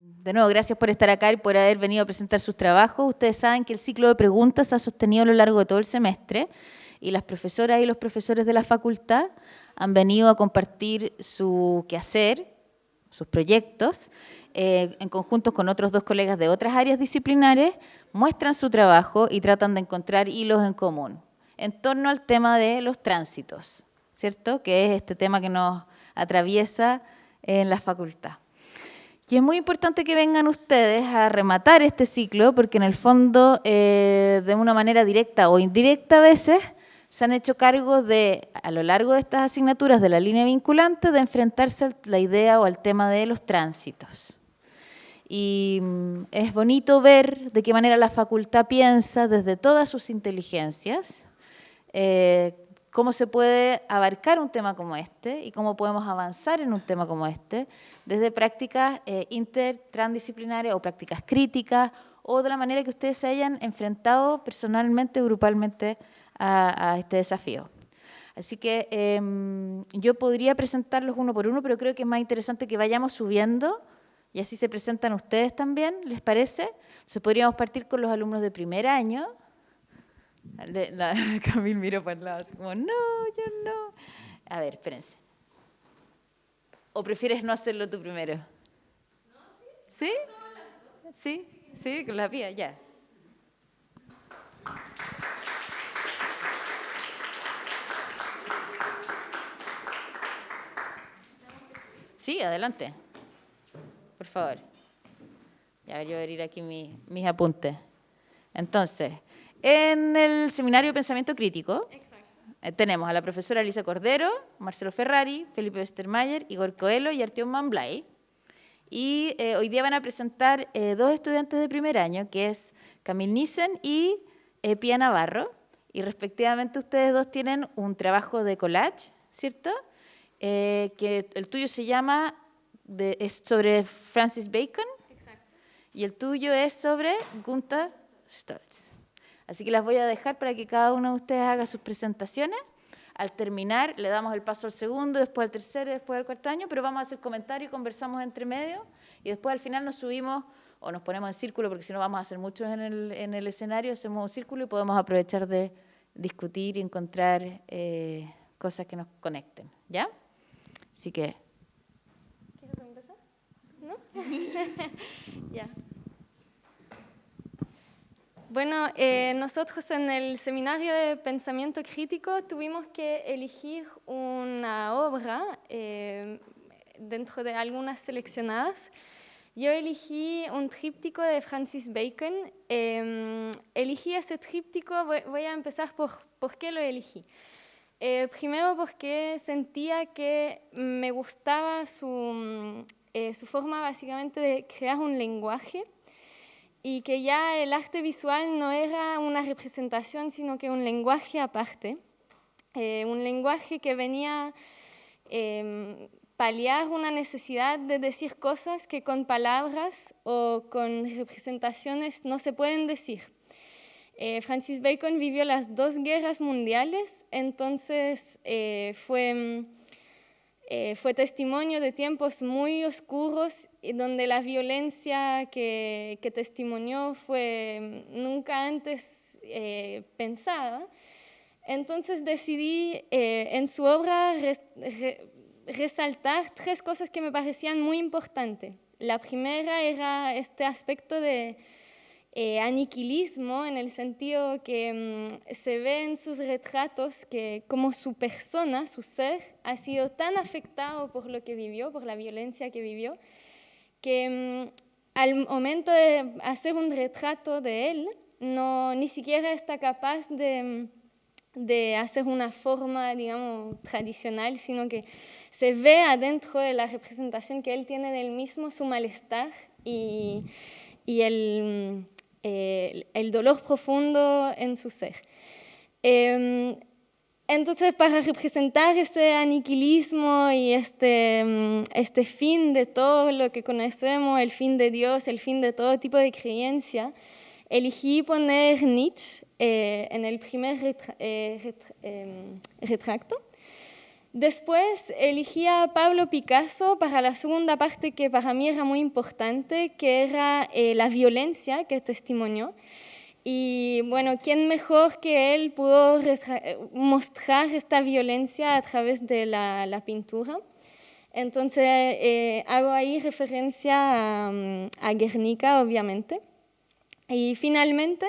De nuevo, gracias por estar acá y por haber venido a presentar sus trabajos. Ustedes saben que el ciclo de preguntas se ha sostenido a lo largo de todo el semestre y las profesoras y los profesores de la facultad han venido a compartir su quehacer, sus proyectos, en conjunto con otros dos colegas de otras áreas disciplinares, muestran su trabajo y tratan de encontrar hilos en común en torno al tema de los tránsitos, ¿cierto? Que es este tema que nos atraviesa en la facultad. Y es muy importante que vengan ustedes a rematar este ciclo, porque en el fondo, de una manera directa o indirecta a veces, se han hecho cargo de, a lo largo de estas asignaturas de la línea vinculante, de enfrentarse a la idea o al tema de los tránsitos. Y es bonito ver de qué manera la facultad piensa desde todas sus inteligencias, cómo se puede abarcar un tema como este y cómo podemos avanzar en un tema como este desde prácticas intertransdisciplinarias o prácticas críticas o de la manera que ustedes se hayan enfrentado personalmente o grupalmente a este desafío. Así que yo podría presentarlos uno por uno, pero creo que es más interesante que vayamos subiendo y así se presentan ustedes también, ¿les parece? Entonces podríamos partir con los alumnos de primer año. Camil miró para el lado, así como, no, yo no. A ver, espérense. ¿O prefieres no hacerlo tú primero? No, sí. ¿Sí? ¿Sí? ¿Sí? Con la pía, ya. Sí, adelante. Por favor. Ya, a ver, yo voy a abrir aquí mis apuntes. Entonces, en el seminario de pensamiento crítico tenemos a la profesora Elisa Cordero, Marcelo Ferrari, Felipe Westermayer, Igor Coelho y Artyom Mamblay. Y hoy día van a presentar dos estudiantes de primer año, que es Camil Nissen y Pía Navarro. Y respectivamente ustedes dos tienen un trabajo de collage, ¿cierto? Que el tuyo se llama, es sobre Francis Bacon. Exacto. Y el tuyo es sobre Gunther Stolz. Así que las voy a dejar para que cada uno de ustedes haga sus presentaciones. Al terminar, le damos el paso al segundo, después al tercero y después al cuarto año, pero vamos a hacer comentarios y conversamos entre medio. Y después al final nos subimos o nos ponemos en círculo, porque si no vamos a hacer muchos en el escenario, hacemos un círculo y podemos aprovechar de discutir y encontrar cosas que nos conecten. ¿Ya? Así que... ¿Quieres empezar? ¿No? Ya. Bueno, nosotros en el seminario de pensamiento crítico tuvimos que elegir una obra dentro de algunas seleccionadas. Yo elegí un tríptico de Francis Bacon. Elegí ese tríptico, voy a empezar por qué lo elegí. Primero porque sentía que me gustaba su forma básicamente de crear un lenguaje y que ya el arte visual no era una representación, sino que un lenguaje aparte, un lenguaje que venía paliar una necesidad de decir cosas que con palabras o con representaciones no se pueden decir. Francis Bacon vivió las dos guerras mundiales, entonces fue testimonio de tiempos muy oscuros y donde la violencia que testimonió fue nunca antes pensada. Entonces decidí en su obra resaltar tres cosas que me parecían muy importantes. La primera era este aspecto de aniquilismo, en el sentido que se ve en sus retratos que como su persona, su ser, ha sido tan afectado por lo que vivió, por la violencia que vivió, que al momento de hacer un retrato de él, ni siquiera está capaz de hacer una forma, digamos, tradicional, sino que se ve adentro de la representación que él tiene del mismo su malestar y el dolor profundo en su ser. Entonces, para representar ese aniquilismo y este fin de todo lo que conocemos, el fin de Dios, el fin de todo tipo de creencia, elegí poner Nietzsche en el primer retrato. Después elegí a Pablo Picasso para la segunda parte que para mí era muy importante, que era la violencia que testimonió. Y bueno, ¿quién mejor que él pudo mostrar esta violencia a través de la pintura? Entonces hago ahí referencia a Guernica, obviamente. Y finalmente,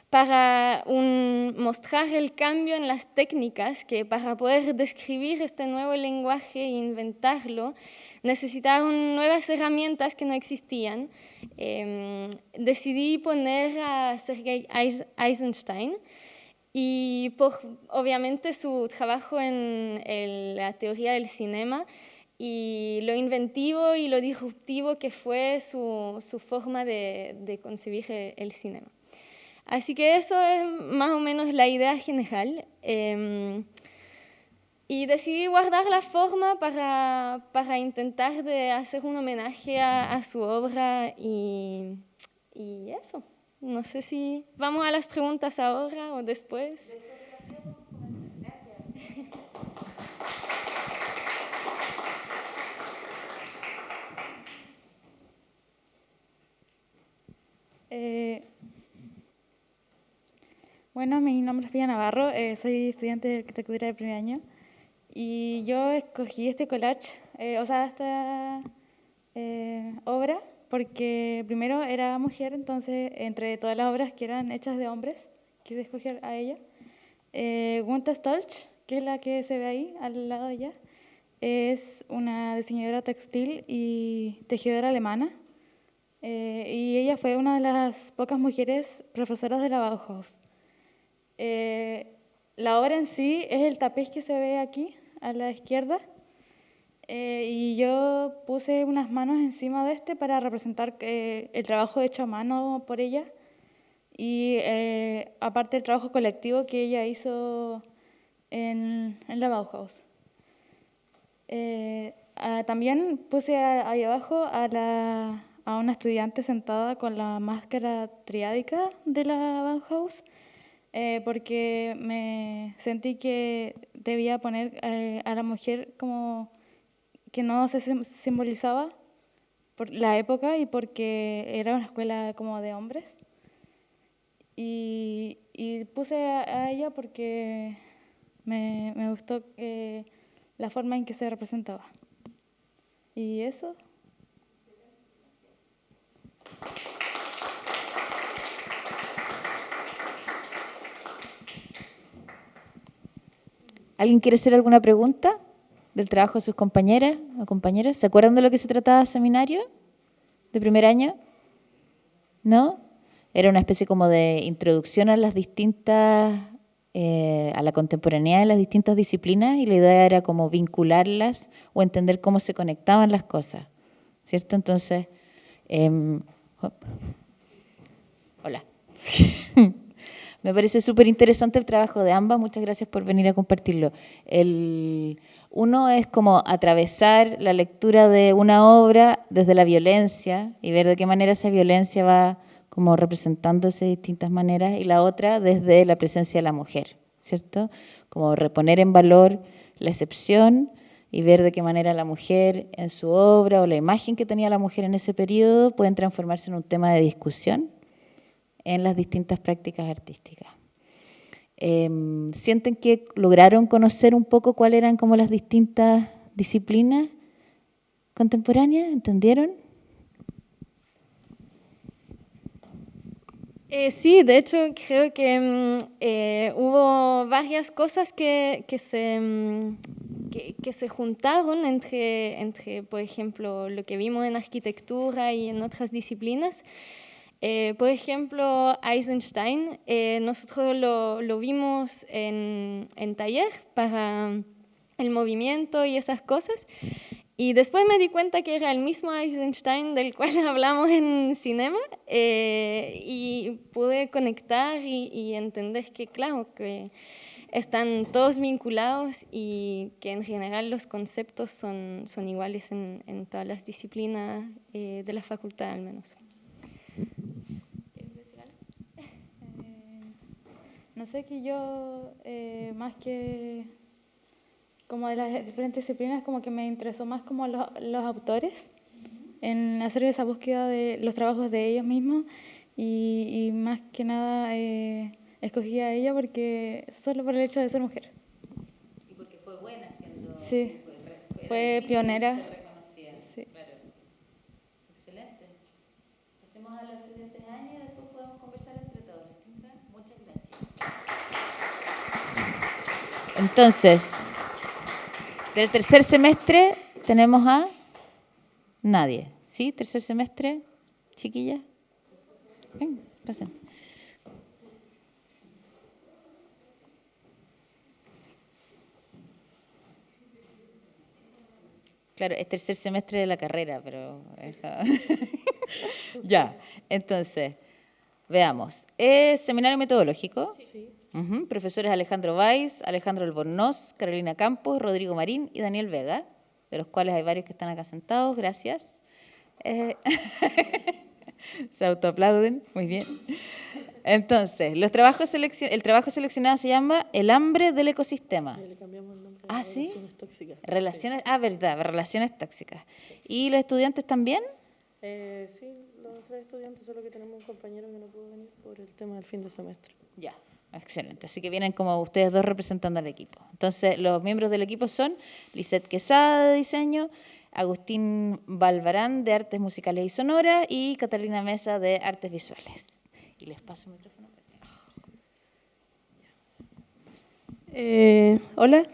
para mostrar el cambio en las técnicas, que para poder describir este nuevo lenguaje e inventarlo, necesitaron nuevas herramientas que no existían. Decidí poner a Sergei Eisenstein y por, obviamente, su trabajo en la teoría del cinema y lo inventivo y lo disruptivo que fue su forma de concebir el cinema. Así que eso es más o menos la idea general. Y decidí guardar la forma para intentar de hacer un homenaje a su obra y eso. No sé si vamos a las preguntas ahora o después. Bueno, mi nombre es Pia Navarro, soy estudiante de arquitectura de primer año y yo escogí este collage, esta obra, porque primero era mujer, entonces entre todas las obras que eran hechas de hombres, quise escoger a ella. Gunther Stolz, que es la que se ve ahí al lado de ella, es una diseñadora textil y tejedora alemana. Y ella fue una de las pocas mujeres profesoras de la Bauhaus. La obra en sí es el tapiz que se ve aquí a la izquierda, y yo puse unas manos encima de este para representar el trabajo hecho a mano por ella y aparte el trabajo colectivo que ella hizo en la Bauhaus. También puse ahí abajo a una estudiante sentada con la máscara triádica de la Bauhaus, porque me sentí que debía poner a la mujer como que no se simbolizaba por la época y porque era una escuela como de hombres. Y puse a ella porque me gustó la forma en que se representaba. Y eso. ¿Alguien quiere hacer alguna pregunta del trabajo de sus compañeras o compañeros? ¿Se acuerdan de lo que se trataba el seminario de primer año? ¿No? Era una especie como de introducción a las distintas, a la contemporaneidad de las distintas disciplinas, y la idea era como vincularlas o entender cómo se conectaban las cosas, ¿cierto? Entonces, hola. Me parece súper interesante el trabajo de ambas, muchas gracias por venir a compartirlo. Uno es como atravesar la lectura de una obra desde la violencia y ver de qué manera esa violencia va como representándose de distintas maneras, y la otra desde la presencia de la mujer, ¿cierto? Como reponer en valor la excepción y ver de qué manera la mujer en su obra o la imagen que tenía la mujer en ese periodo pueden transformarse en un tema de discusión en las distintas prácticas artísticas. ¿Sienten que lograron conocer un poco cuáles eran como las distintas disciplinas contemporáneas? ¿Entendieron? Sí, de hecho creo que hubo varias cosas que se juntaron entre, por ejemplo, lo que vimos en arquitectura y en otras disciplinas. Por ejemplo, Eisenstein, nosotros lo vimos en taller para el movimiento y esas cosas. Y después me di cuenta que era el mismo Eisenstein del cual hablamos en cinema, y pude conectar y entender que, claro, que están todos vinculados y que en general los conceptos son iguales en todas las disciplinas de la facultad, al menos. ¿Quieres decir algo? No sé, que yo, más que como de las diferentes disciplinas, como que me interesó más como los autores, en hacer esa búsqueda de los trabajos de ellos mismos y más que nada escogí a ella porque solo por el hecho de ser mujer. Y porque fue buena siendo... Sí, fue pionera. Ser reconocida, sí. Claro. Excelente. Pasemos a los siguientes años y después podemos conversar entre todos. Muchas gracias. Entonces, del tercer semestre tenemos a nadie. ¿Sí? Tercer semestre, chiquillas. Ven, pasen. Claro, es tercer semestre de la carrera, pero... Ya, entonces, veamos. ¿Es seminario metodológico? Sí. Profesores Alejandro Valls, Alejandro Albornoz, Carolina Campos, Rodrigo Marín y Daniel Vega, de los cuales hay varios que están acá sentados, gracias. Se autoaplauden, muy bien. Entonces, el trabajo seleccionado se llama El hambre del ecosistema. Le cambiamos el nombre. Ah, ¿sí? Relaciones tóxicas. Relaciones, verdad, relaciones tóxicas. ¿Y los estudiantes también? Sí, los 3 estudiantes, solo que tenemos un compañero que no pudo venir por el tema del fin de semestre. Ya, excelente. Así que vienen como ustedes dos representando al equipo. Entonces, los miembros del equipo son Lisette Quesada, de diseño, Agustín Balvarán, de artes musicales y sonoras, y Catalina Mesa, de artes visuales. Y les paso el micrófono. Hola,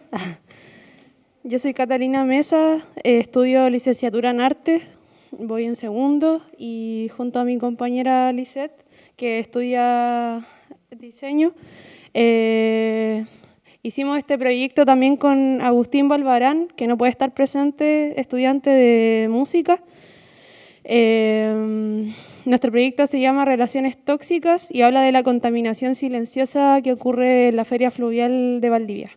yo soy Catalina Mesa, estudio licenciatura en artes, voy en segundo y junto a mi compañera Lisette, que estudia diseño, hicimos este proyecto también con Agustín Balvarán, que no puede estar presente, estudiante de música. Nuestro proyecto se llama Relaciones Tóxicas y habla de la contaminación silenciosa que ocurre en la Feria Fluvial de Valdivia.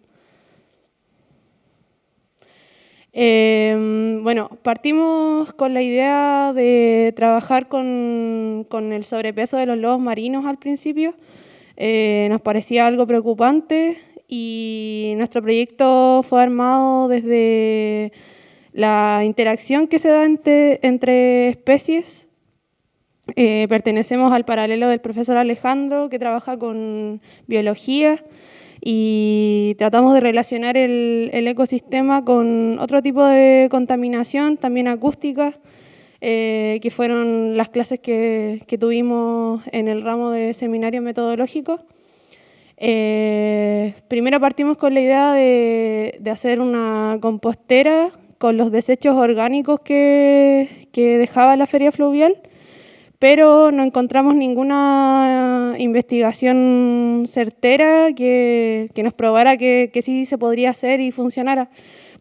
Bueno, partimos con la idea de trabajar con el sobrepeso de los lobos marinos al principio. Nos parecía algo preocupante y nuestro proyecto fue armado desde la interacción que se da entre especies. Pertenecemos al paralelo del profesor Alejandro, que trabaja con biología, y tratamos de relacionar el ecosistema con otro tipo de contaminación, también acústica, que fueron las clases que tuvimos en el ramo de seminario metodológico. Primero partimos con la idea de hacer una compostera con los desechos orgánicos que dejaba la feria fluvial, pero no encontramos ninguna investigación certera que nos probara que sí se podría hacer y funcionara,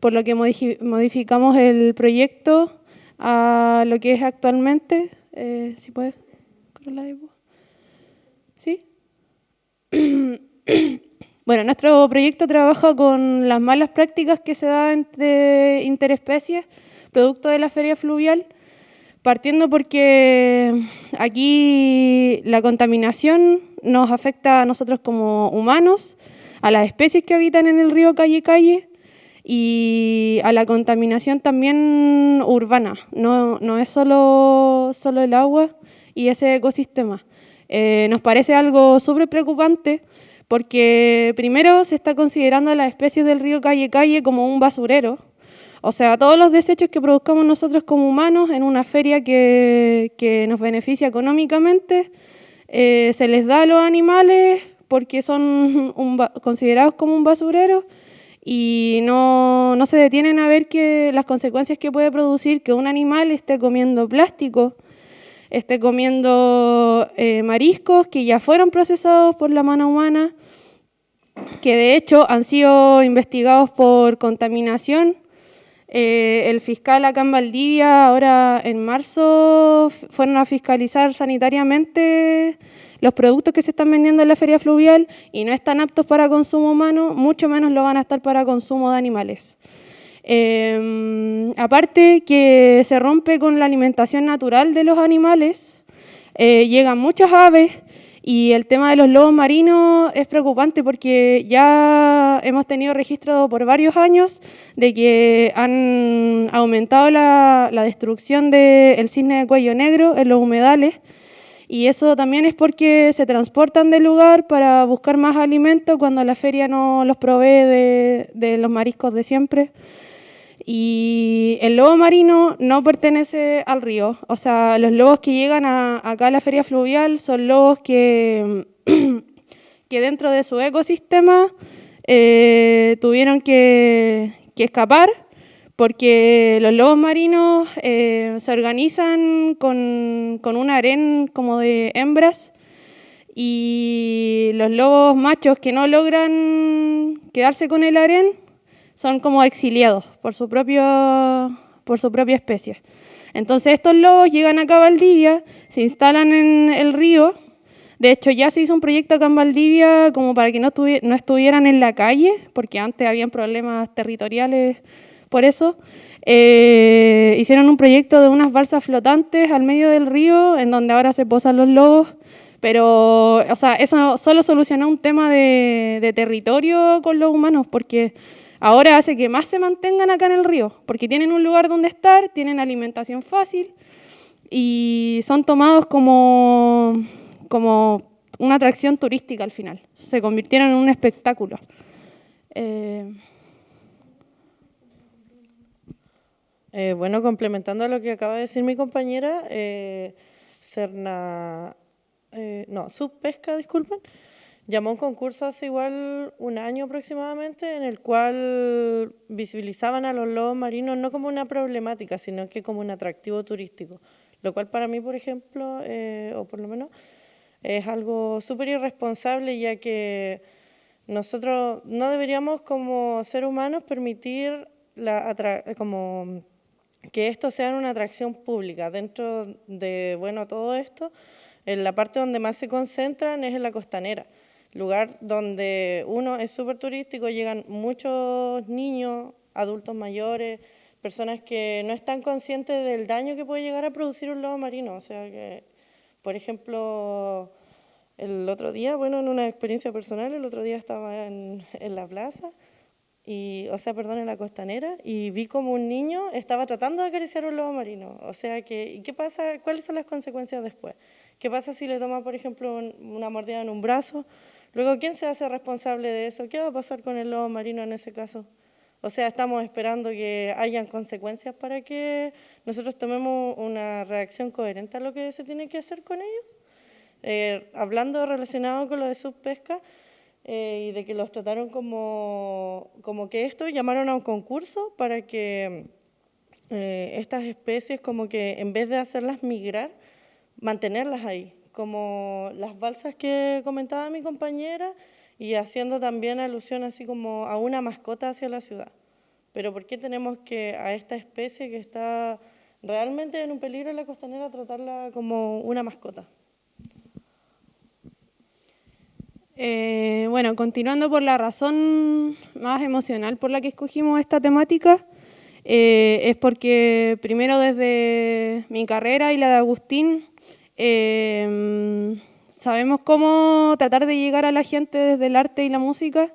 por lo que modificamos el proyecto a lo que es actualmente. ¿Sí puedes correr la diapo? ¿Sí? Bueno, nuestro proyecto trabaja con las malas prácticas que se dan entre interespecies, producto de la feria fluvial, partiendo porque aquí la contaminación nos afecta a nosotros como humanos, a las especies que habitan en el río Calle y a la contaminación también urbana. No es solo el agua y ese ecosistema. Nos parece algo súper preocupante porque primero se está considerando a las especies del río Calle como un basurero. O sea, todos los desechos que produzcamos nosotros como humanos en una feria que nos beneficia económicamente, se les da a los animales porque son considerados como un basurero y no se detienen a ver las consecuencias que puede producir que un animal esté comiendo plástico, esté comiendo mariscos que ya fueron procesados por la mano humana, que de hecho han sido investigados por contaminación. El fiscal acá en Valdivia, ahora en marzo, fueron a fiscalizar sanitariamente los productos que se están vendiendo en la feria fluvial y no están aptos para consumo humano, mucho menos lo van a estar para consumo de animales. Aparte que se rompe con la alimentación natural de los animales, llegan muchas aves Y el tema de los lobos marinos es preocupante porque ya hemos tenido registro por varios años de que han aumentado la destrucción del cisne de cuello negro en los humedales, y eso también es porque se transportan del lugar para buscar más alimento cuando la feria no los provee de los mariscos de siempre. Y el lobo marino no pertenece al río, o sea, los lobos que llegan acá a la feria fluvial son lobos que, que dentro de su ecosistema tuvieron que escapar, porque los lobos marinos se organizan con un harén como de hembras, y los lobos machos que no logran quedarse con el harén son como exiliados por su propia especie. Entonces estos lobos llegan acá a Valdivia, se instalan en el río. De hecho, ya se hizo un proyecto acá en Valdivia como para que no estuvieran en la calle, porque antes habían problemas territoriales por eso. Hicieron un proyecto de unas balsas flotantes al medio del río, en donde ahora se posan los lobos. Pero, o sea, eso solo solucionó un tema de territorio con los humanos, porque ahora hace que más se mantengan acá en el río, porque tienen un lugar donde estar, tienen alimentación fácil y son tomados como una atracción turística al final. Se convirtieron en un espectáculo. Bueno, complementando a lo que acaba de decir mi compañera, Subpesca, disculpen, llamó a un concurso hace igual un año aproximadamente, en el cual visibilizaban a los lobos marinos no como una problemática, sino que como un atractivo turístico, lo cual para mí, por ejemplo, o por lo menos, es algo súper irresponsable, ya que nosotros no deberíamos como seres humanos permitir como que esto sea una atracción pública. Dentro de, bueno, todo esto, en la parte donde más se concentran es en la costanera, lugar donde uno es súper turístico, llegan muchos niños, adultos mayores, personas que no están conscientes del daño que puede llegar a producir un lobo marino. O sea que, por ejemplo, el otro día, bueno, en una experiencia personal, el otro día estaba en la plaza, en la costanera, y vi como un niño estaba tratando de acariciar un lobo marino. O sea que, ¿qué pasa? ¿Cuáles son las consecuencias después? ¿Qué pasa si le toma, por ejemplo, una mordida en un brazo? Luego, ¿quién se hace responsable de eso? ¿Qué va a pasar con el lobo marino en ese caso? O sea, estamos esperando que hayan consecuencias para que nosotros tomemos una reacción coherente a lo que se tiene que hacer con ellos. Hablando relacionado con lo de subpesca, y de que los trataron como que esto, llamaron a un concurso para que estas especies, como que en vez de hacerlas migrar, mantenerlas ahí, como las balsas que comentaba mi compañera, y haciendo también alusión así como a una mascota hacia la ciudad. Pero ¿por qué tenemos que a esta especie que está realmente en un peligro en la costanera tratarla como una mascota? Bueno, continuando por la razón más emocional por la que escogimos esta temática, es porque primero desde mi carrera y la de Agustín, sabemos cómo tratar de llegar a la gente desde el arte y la música.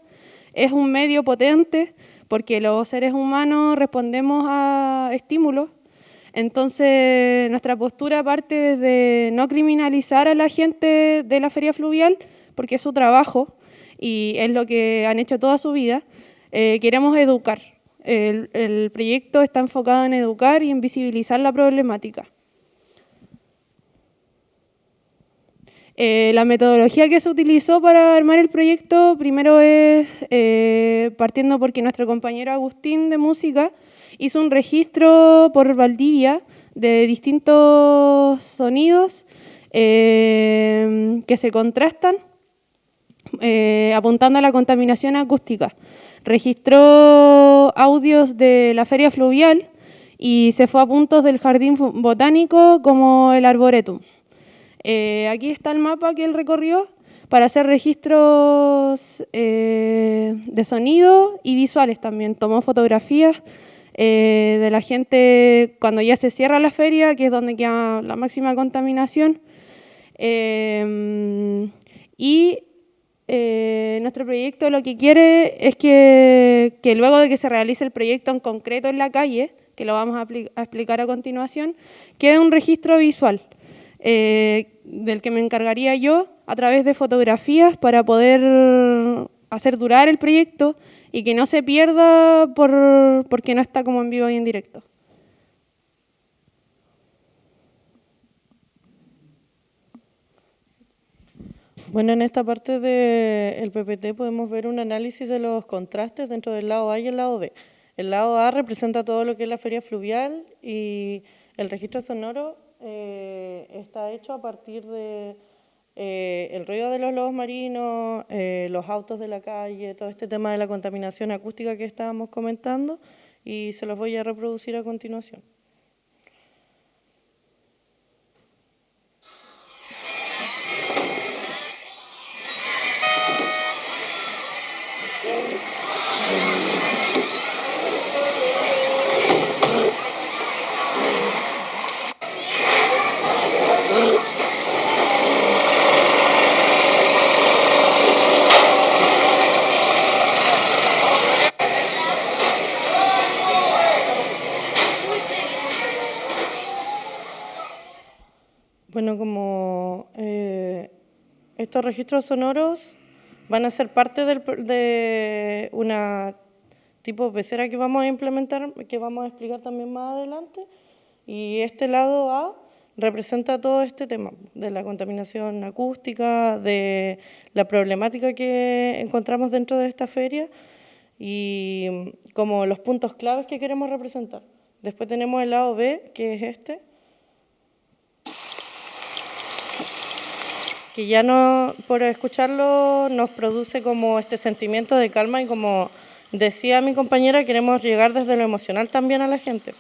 Es un medio potente porque los seres humanos respondemos a estímulos. Entonces nuestra postura parte desde no criminalizar a la gente de la feria fluvial, porque es su trabajo y es lo que han hecho toda su vida. Queremos educar. El proyecto está enfocado en educar y en visibilizar la problemática. La metodología que se utilizó para armar el proyecto, primero es partiendo porque nuestro compañero Agustín de música hizo un registro por Valdivia de distintos sonidos que se contrastan, apuntando a la contaminación acústica. Registró audios de la feria fluvial y se fue a puntos del jardín botánico como el arboretum. Aquí está el mapa que él recorrió para hacer registros de sonido y visuales también. Tomó fotografías de la gente cuando ya se cierra la feria, que es donde queda la máxima contaminación. Y nuestro proyecto lo que quiere es que luego de que se realice el proyecto en concreto en la calle, que lo vamos a explicar a continuación, quede un registro visual del que me encargaría yo a través de fotografías para poder hacer durar el proyecto y que no se pierda porque no está como en vivo y en directo. Bueno, en esta parte del PPT podemos ver un análisis de los contrastes dentro del lado A y el lado B. El lado A representa todo lo que es la feria fluvial y el registro sonoro está hecho a partir de el ruido de los lobos marinos, los autos de la calle, todo este tema de la contaminación acústica que estábamos comentando, y se los voy a reproducir a continuación. Bueno, como estos registros sonoros van a ser parte de una tipo pecera que vamos a implementar, que vamos a explicar también más adelante, y este lado A representa todo este tema de la contaminación acústica, de la problemática que encontramos dentro de esta feria y como los puntos claves que queremos representar. Después tenemos el lado B, que es este, que ya no, por escucharlo, nos produce como este sentimiento de calma y como decía mi compañera, queremos llegar desde lo emocional también a la gente.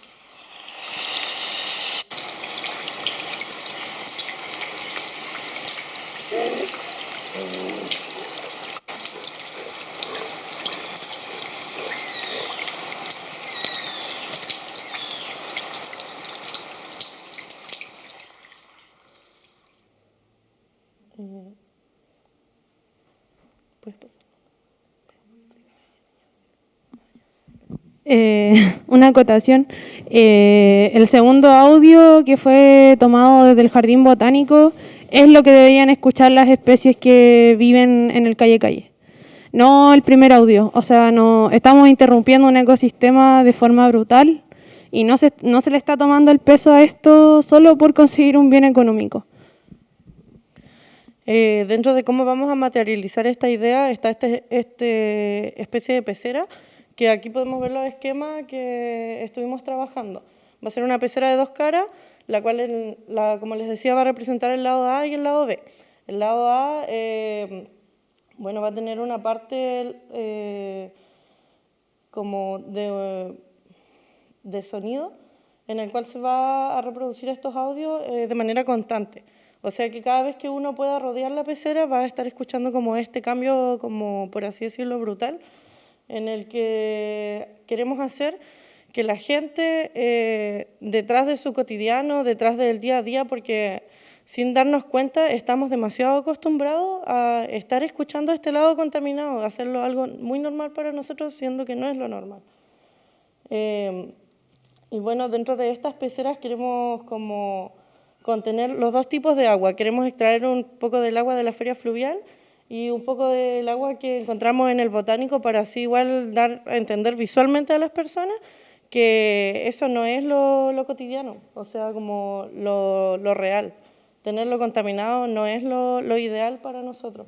¿Puedes pasar? Una acotación. El segundo audio que fue tomado desde el Jardín Botánico es lo que deberían escuchar las especies que viven en el calle. No el primer audio. O sea, no estamos interrumpiendo un ecosistema de forma brutal y no se le está tomando el peso a esto solo por conseguir un bien económico. Dentro de cómo vamos a materializar esta idea está este especie de pecera, que aquí podemos ver los esquemas que estuvimos trabajando. Va a ser una pecera de 2 caras, la cual, como les decía, va a representar el lado A y el lado B. El lado A, bueno, va a tener una parte como de sonido, en el cual se va a reproducir estos audios de manera constante. O sea que cada vez que uno pueda rodear la pecera va a estar escuchando como este cambio, como por así decirlo, brutal, en el que queremos hacer que la gente detrás de su cotidiano, detrás del día a día, porque sin darnos cuenta estamos demasiado acostumbrados a estar escuchando este lado contaminado, a hacerlo algo muy normal para nosotros, siendo que no es lo normal. Y bueno, dentro de estas peceras queremos como contener los 2 tipos de agua. Queremos extraer un poco del agua de la feria fluvial y un poco del agua que encontramos en el botánico para así igual dar a entender visualmente a las personas que eso no es lo cotidiano, o sea, como lo real. Tenerlo contaminado no es lo ideal para nosotros.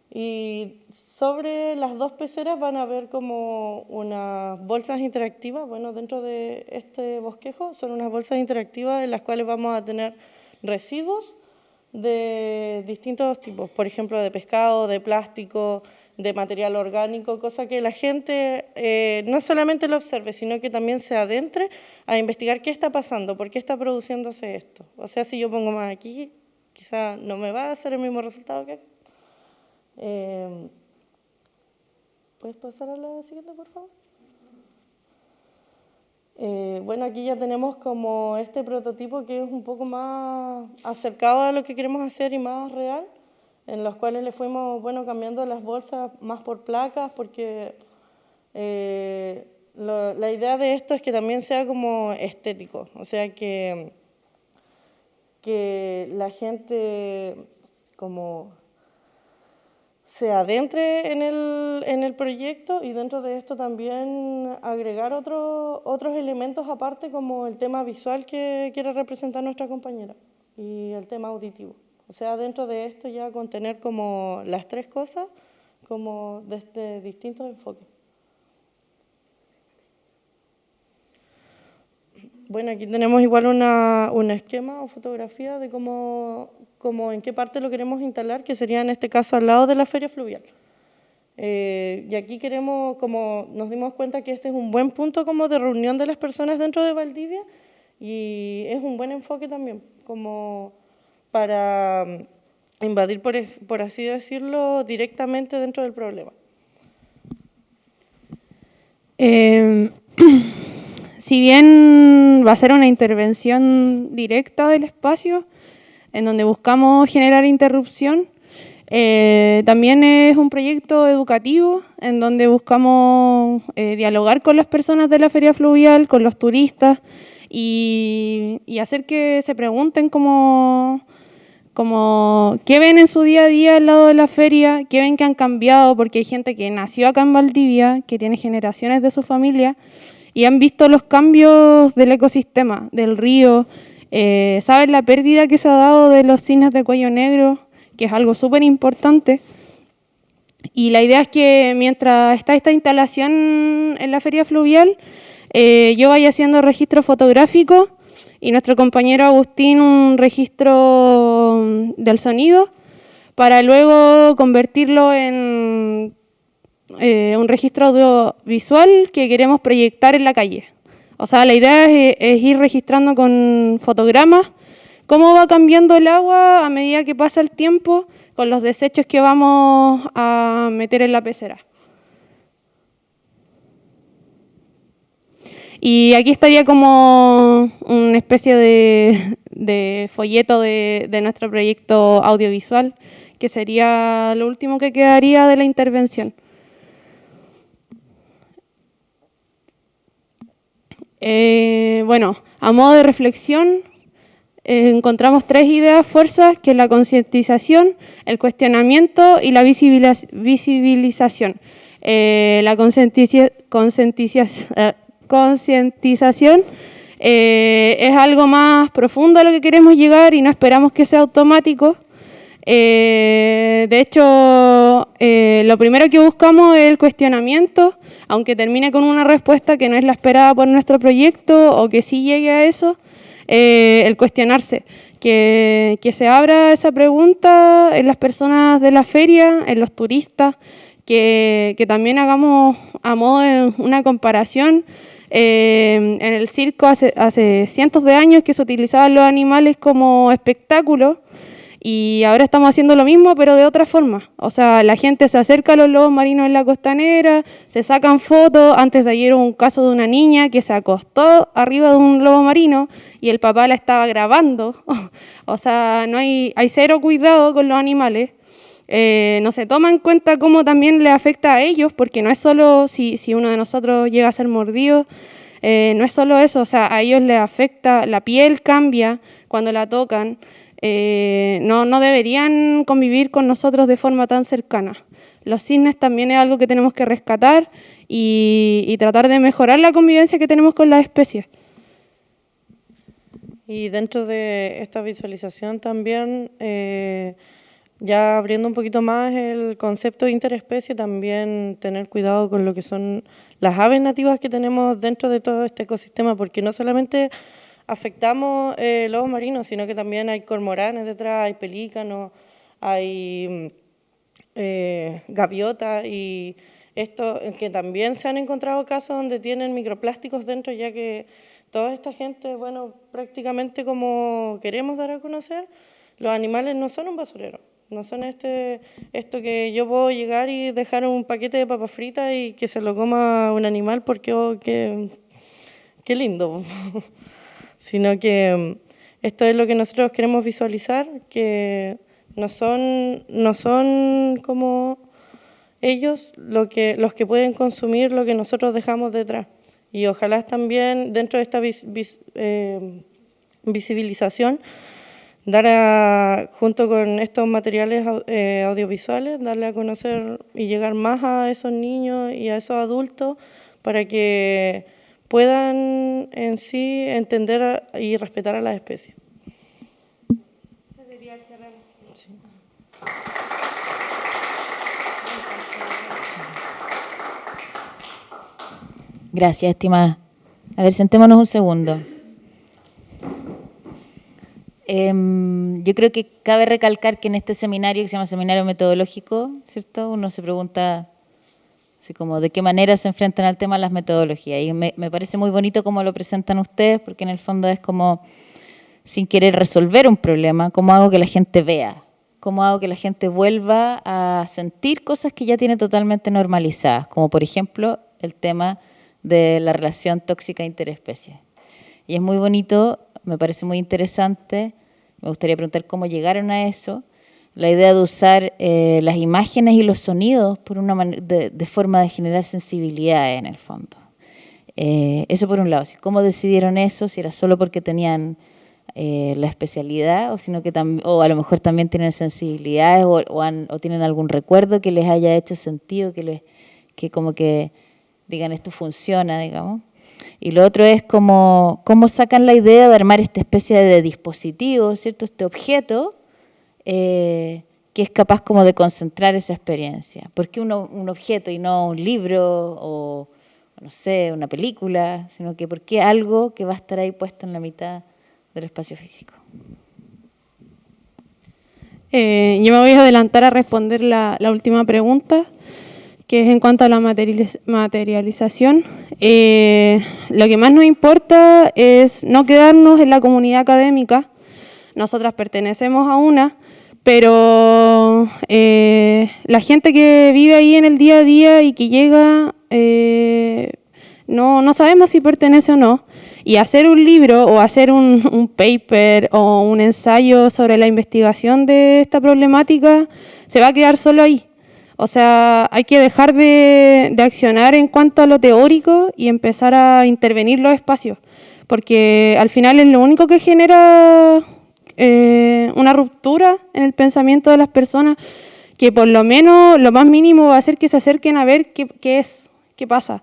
Y sobre las 2 peceras van a haber como unas bolsas interactivas. Bueno, dentro de este bosquejo son unas bolsas interactivas en las cuales vamos a tener residuos de distintos tipos, por ejemplo, de pescado, de plástico, de material orgánico, cosa que la gente no solamente lo observe, sino que también se adentre a investigar qué está pasando, por qué está produciéndose esto. O sea, si yo pongo más aquí, quizá no me va a hacer el mismo resultado que acá. ¿Puedes pasar a la siguiente, por favor? Bueno, aquí ya tenemos como este prototipo que es un poco más acercado a lo que queremos hacer y más real, en los cuales le fuimos, bueno, cambiando las bolsas más por placas, porque la idea de esto es que también sea como estético, o sea, que la gente como se adentre en el proyecto y dentro de esto también agregar otros elementos aparte como el tema visual que quiere representar nuestra compañera y el tema auditivo. O sea, dentro de esto ya contener como las tres cosas como desde distintos enfoques. Bueno, aquí tenemos igual un esquema o fotografía de cómo en qué parte lo queremos instalar, que sería en este caso al lado de la feria fluvial. Y aquí queremos, como nos dimos cuenta que este es un buen punto como de reunión de las personas dentro de Valdivia y es un buen enfoque también como para invadir, por así decirlo, directamente dentro del problema. Si bien va a ser una intervención directa del espacio, en donde buscamos generar interrupción, también es un proyecto educativo, en donde buscamos dialogar con las personas de la feria fluvial, con los turistas, y hacer que se pregunten como qué ven en su día a día al lado de la feria, qué ven que han cambiado, porque hay gente que nació acá en Valdivia, que tiene generaciones de su familia, y han visto los cambios del ecosistema, del río, saben la pérdida que se ha dado de los cisnes de cuello negro, que es algo súper importante. Y la idea es que mientras está esta instalación en la feria fluvial, yo vaya haciendo registro fotográfico y nuestro compañero Agustín un registro del sonido para luego convertirlo en un registro audiovisual que queremos proyectar en la calle. O sea, la idea es ir registrando con fotogramas cómo va cambiando el agua a medida que pasa el tiempo con los desechos que vamos a meter en la pecera. Y aquí estaría como una especie de folleto de nuestro proyecto audiovisual, que sería lo último que quedaría de la intervención. Bueno, a modo de reflexión, encontramos tres ideas fuerzas, que es la concientización, el cuestionamiento y la visibilización. La concientización es algo más profundo a lo que queremos llegar y no esperamos que sea automático. De hecho, lo primero que buscamos es el cuestionamiento, aunque termine con una respuesta que no es la esperada por nuestro proyecto o que sí llegue a eso, el cuestionarse, que se abra esa pregunta en las personas de la feria, en los turistas, que también hagamos a modo de una comparación. En el circo hace cientos de años que se utilizaban los animales como espectáculo, y ahora estamos haciendo lo mismo, pero de otra forma. O sea, la gente se acerca a los lobos marinos en la costanera, se sacan fotos. Antes de ayer hubo un caso de una niña que se acostó arriba de un lobo marino y el papá la estaba grabando. O sea, hay cero cuidado con los animales. No se toma en cuenta cómo también le afecta a ellos, porque no es solo si uno de nosotros llega a ser mordido, no es solo eso. O sea, a ellos les afecta, la piel cambia cuando la tocan. No deberían convivir con nosotros de forma tan cercana. Los cisnes también es algo que tenemos que rescatar y tratar de mejorar la convivencia que tenemos con las especies. Y dentro de esta visualización también, ya abriendo un poquito más el concepto de interespecie, también tener cuidado con lo que son las aves nativas que tenemos dentro de todo este ecosistema, porque no solamente afectamos lobos marinos, sino que también hay cormoranes detrás, hay pelícanos, hay gaviotas, y esto que también se han encontrado casos donde tienen microplásticos dentro, ya que toda esta gente, bueno, prácticamente como queremos dar a conocer, los animales no son un basurero, no son esto que yo puedo llegar y dejar un paquete de papas fritas y que se lo coma un animal porque qué lindo, sino que esto es lo que nosotros queremos visualizar, que no son como ellos los que pueden consumir lo que nosotros dejamos detrás. Y ojalá también dentro de esta visibilización, junto con estos materiales audiovisuales, darle a conocer y llegar más a esos niños y a esos adultos para que puedan en sí entender y respetar a las especies. Sí. Gracias, estimada. A ver, sentémonos un segundo. Yo creo que cabe recalcar que en este seminario, que se llama Seminario Metodológico, ¿cierto? Uno se pregunta así como de qué manera se enfrentan al tema las metodologías. Y me parece muy bonito cómo lo presentan ustedes, porque en el fondo es como, sin querer resolver un problema, cómo hago que la gente vea, cómo hago que la gente vuelva a sentir cosas que ya tiene totalmente normalizadas, como por ejemplo el tema de la relación tóxica interespecie. Y es muy bonito, me parece muy interesante, me gustaría preguntar cómo llegaron a eso, la idea de usar las imágenes y los sonidos por de forma de generar sensibilidad en el fondo. Eso por un lado, ¿cómo decidieron eso? Si era solo porque tenían la especialidad o a lo mejor también tienen sensibilidades o tienen algún recuerdo que les haya hecho sentido, que como que digan esto funciona, digamos. Y lo otro es cómo sacan la idea de armar esta especie de dispositivo, ¿cierto? Este objeto que es capaz como de concentrar esa experiencia. ¿Por qué un objeto y no un libro o, no sé, una película? Sino que ¿por qué algo que va a estar ahí puesto en la mitad del espacio físico? Yo me voy a adelantar a responder la última pregunta, que es en cuanto a la materialización. Lo que más nos importa es no quedarnos en la comunidad académica. Nosotras pertenecemos a una, pero la gente que vive ahí en el día a día y que llega, no sabemos si pertenece o no. Y hacer un libro o hacer un paper o un ensayo sobre la investigación de esta problemática se va a quedar solo ahí. O sea, hay que dejar de accionar en cuanto a lo teórico y empezar a intervenir los espacios, porque al final es lo único que genera una ruptura en el pensamiento de las personas, que por lo menos lo más mínimo va a hacer que se acerquen a ver qué pasa.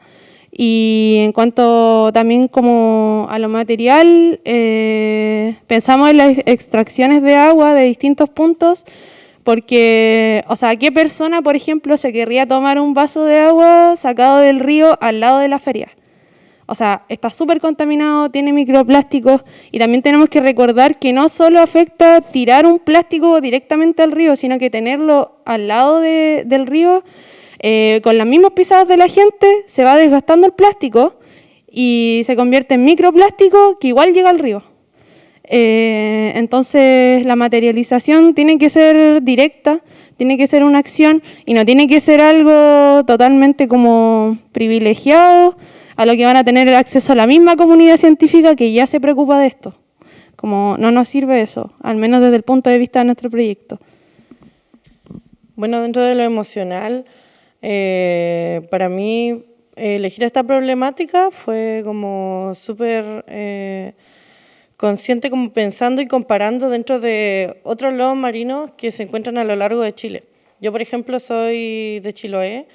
Y en cuanto también como a lo material, pensamos en las extracciones de agua de distintos puntos, porque, o sea, ¿qué persona, por ejemplo, se querría tomar un vaso de agua sacado del río al lado de la feria? O sea, está súper contaminado, tiene microplásticos, y también tenemos que recordar que no solo afecta tirar un plástico directamente al río, sino que tenerlo al lado del río, con las mismas pisadas de la gente, se va desgastando el plástico y se convierte en microplástico que igual llega al río. Entonces la materialización tiene que ser directa, tiene que ser una acción y no tiene que ser algo totalmente como privilegiado, a lo que van a tener acceso a la misma comunidad científica que ya se preocupa de esto. Como no nos sirve eso, al menos desde el punto de vista de nuestro proyecto. Bueno, dentro de lo emocional, para mí elegir esta problemática fue como súper consciente, como pensando y comparando dentro de otros lobos marinos que se encuentran a lo largo de Chile. Yo, por ejemplo, soy de Chiloé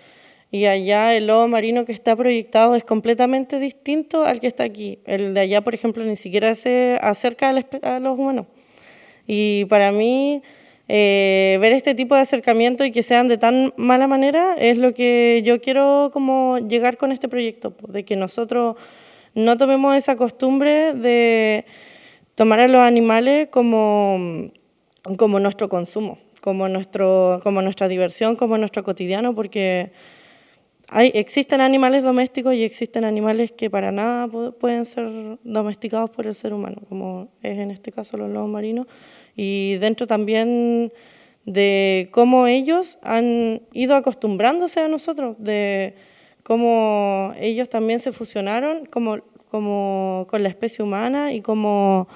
y allá el lobo marino que está proyectado es completamente distinto al que está aquí. El de allá, por ejemplo, ni siquiera se acerca a los humanos. Y para mí, ver este tipo de acercamiento y que sean de tan mala manera es lo que yo quiero como llegar con este proyecto, de que nosotros no tomemos esa costumbre de tomar a los animales como nuestro consumo, como nuestra diversión, como nuestro cotidiano, porque existen animales domésticos y existen animales que para nada pueden ser domesticados por el ser humano, como es en este caso los lobos marinos, y dentro también de cómo ellos han ido acostumbrándose a nosotros, de cómo ellos también se fusionaron, como como con la especie humana y como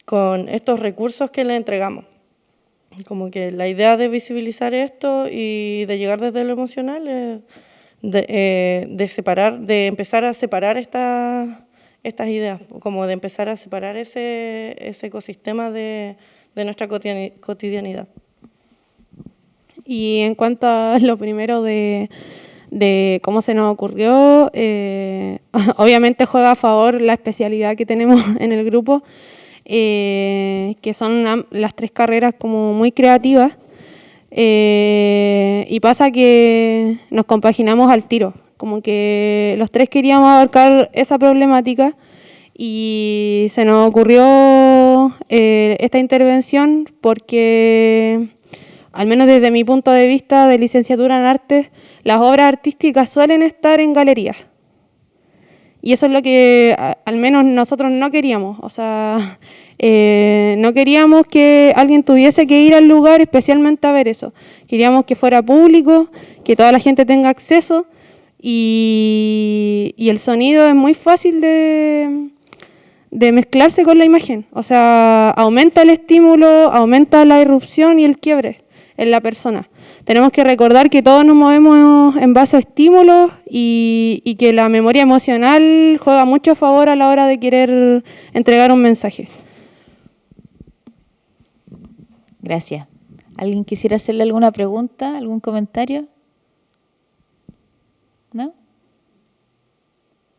con estos recursos que le entregamos. Como que la idea de visibilizar esto y de llegar desde lo emocional es de empezar a separar estas ideas, como de empezar a separar ese ecosistema de nuestra cotidianidad. Y en cuanto a lo primero de cómo se nos ocurrió, obviamente juega a favor la especialidad que tenemos en el grupo, que son las 3 carreras como muy creativas, y pasa que nos compaginamos al tiro, como que los 3 queríamos abarcar esa problemática y se nos ocurrió esta intervención porque, al menos desde mi punto de vista de licenciatura en artes, las obras artísticas suelen estar en galerías. Y eso es lo que al menos nosotros no queríamos. O sea, no queríamos que alguien tuviese que ir al lugar especialmente a ver eso. Queríamos que fuera público, que toda la gente tenga acceso y el sonido es muy fácil de mezclarse con la imagen. O sea, aumenta el estímulo, aumenta la irrupción y el quiebre en la persona. Tenemos que recordar que todos nos movemos en base a estímulos y que la memoria emocional juega mucho a favor a la hora de querer entregar un mensaje. Gracias. ¿Alguien quisiera hacerle alguna pregunta, algún comentario? ¿No?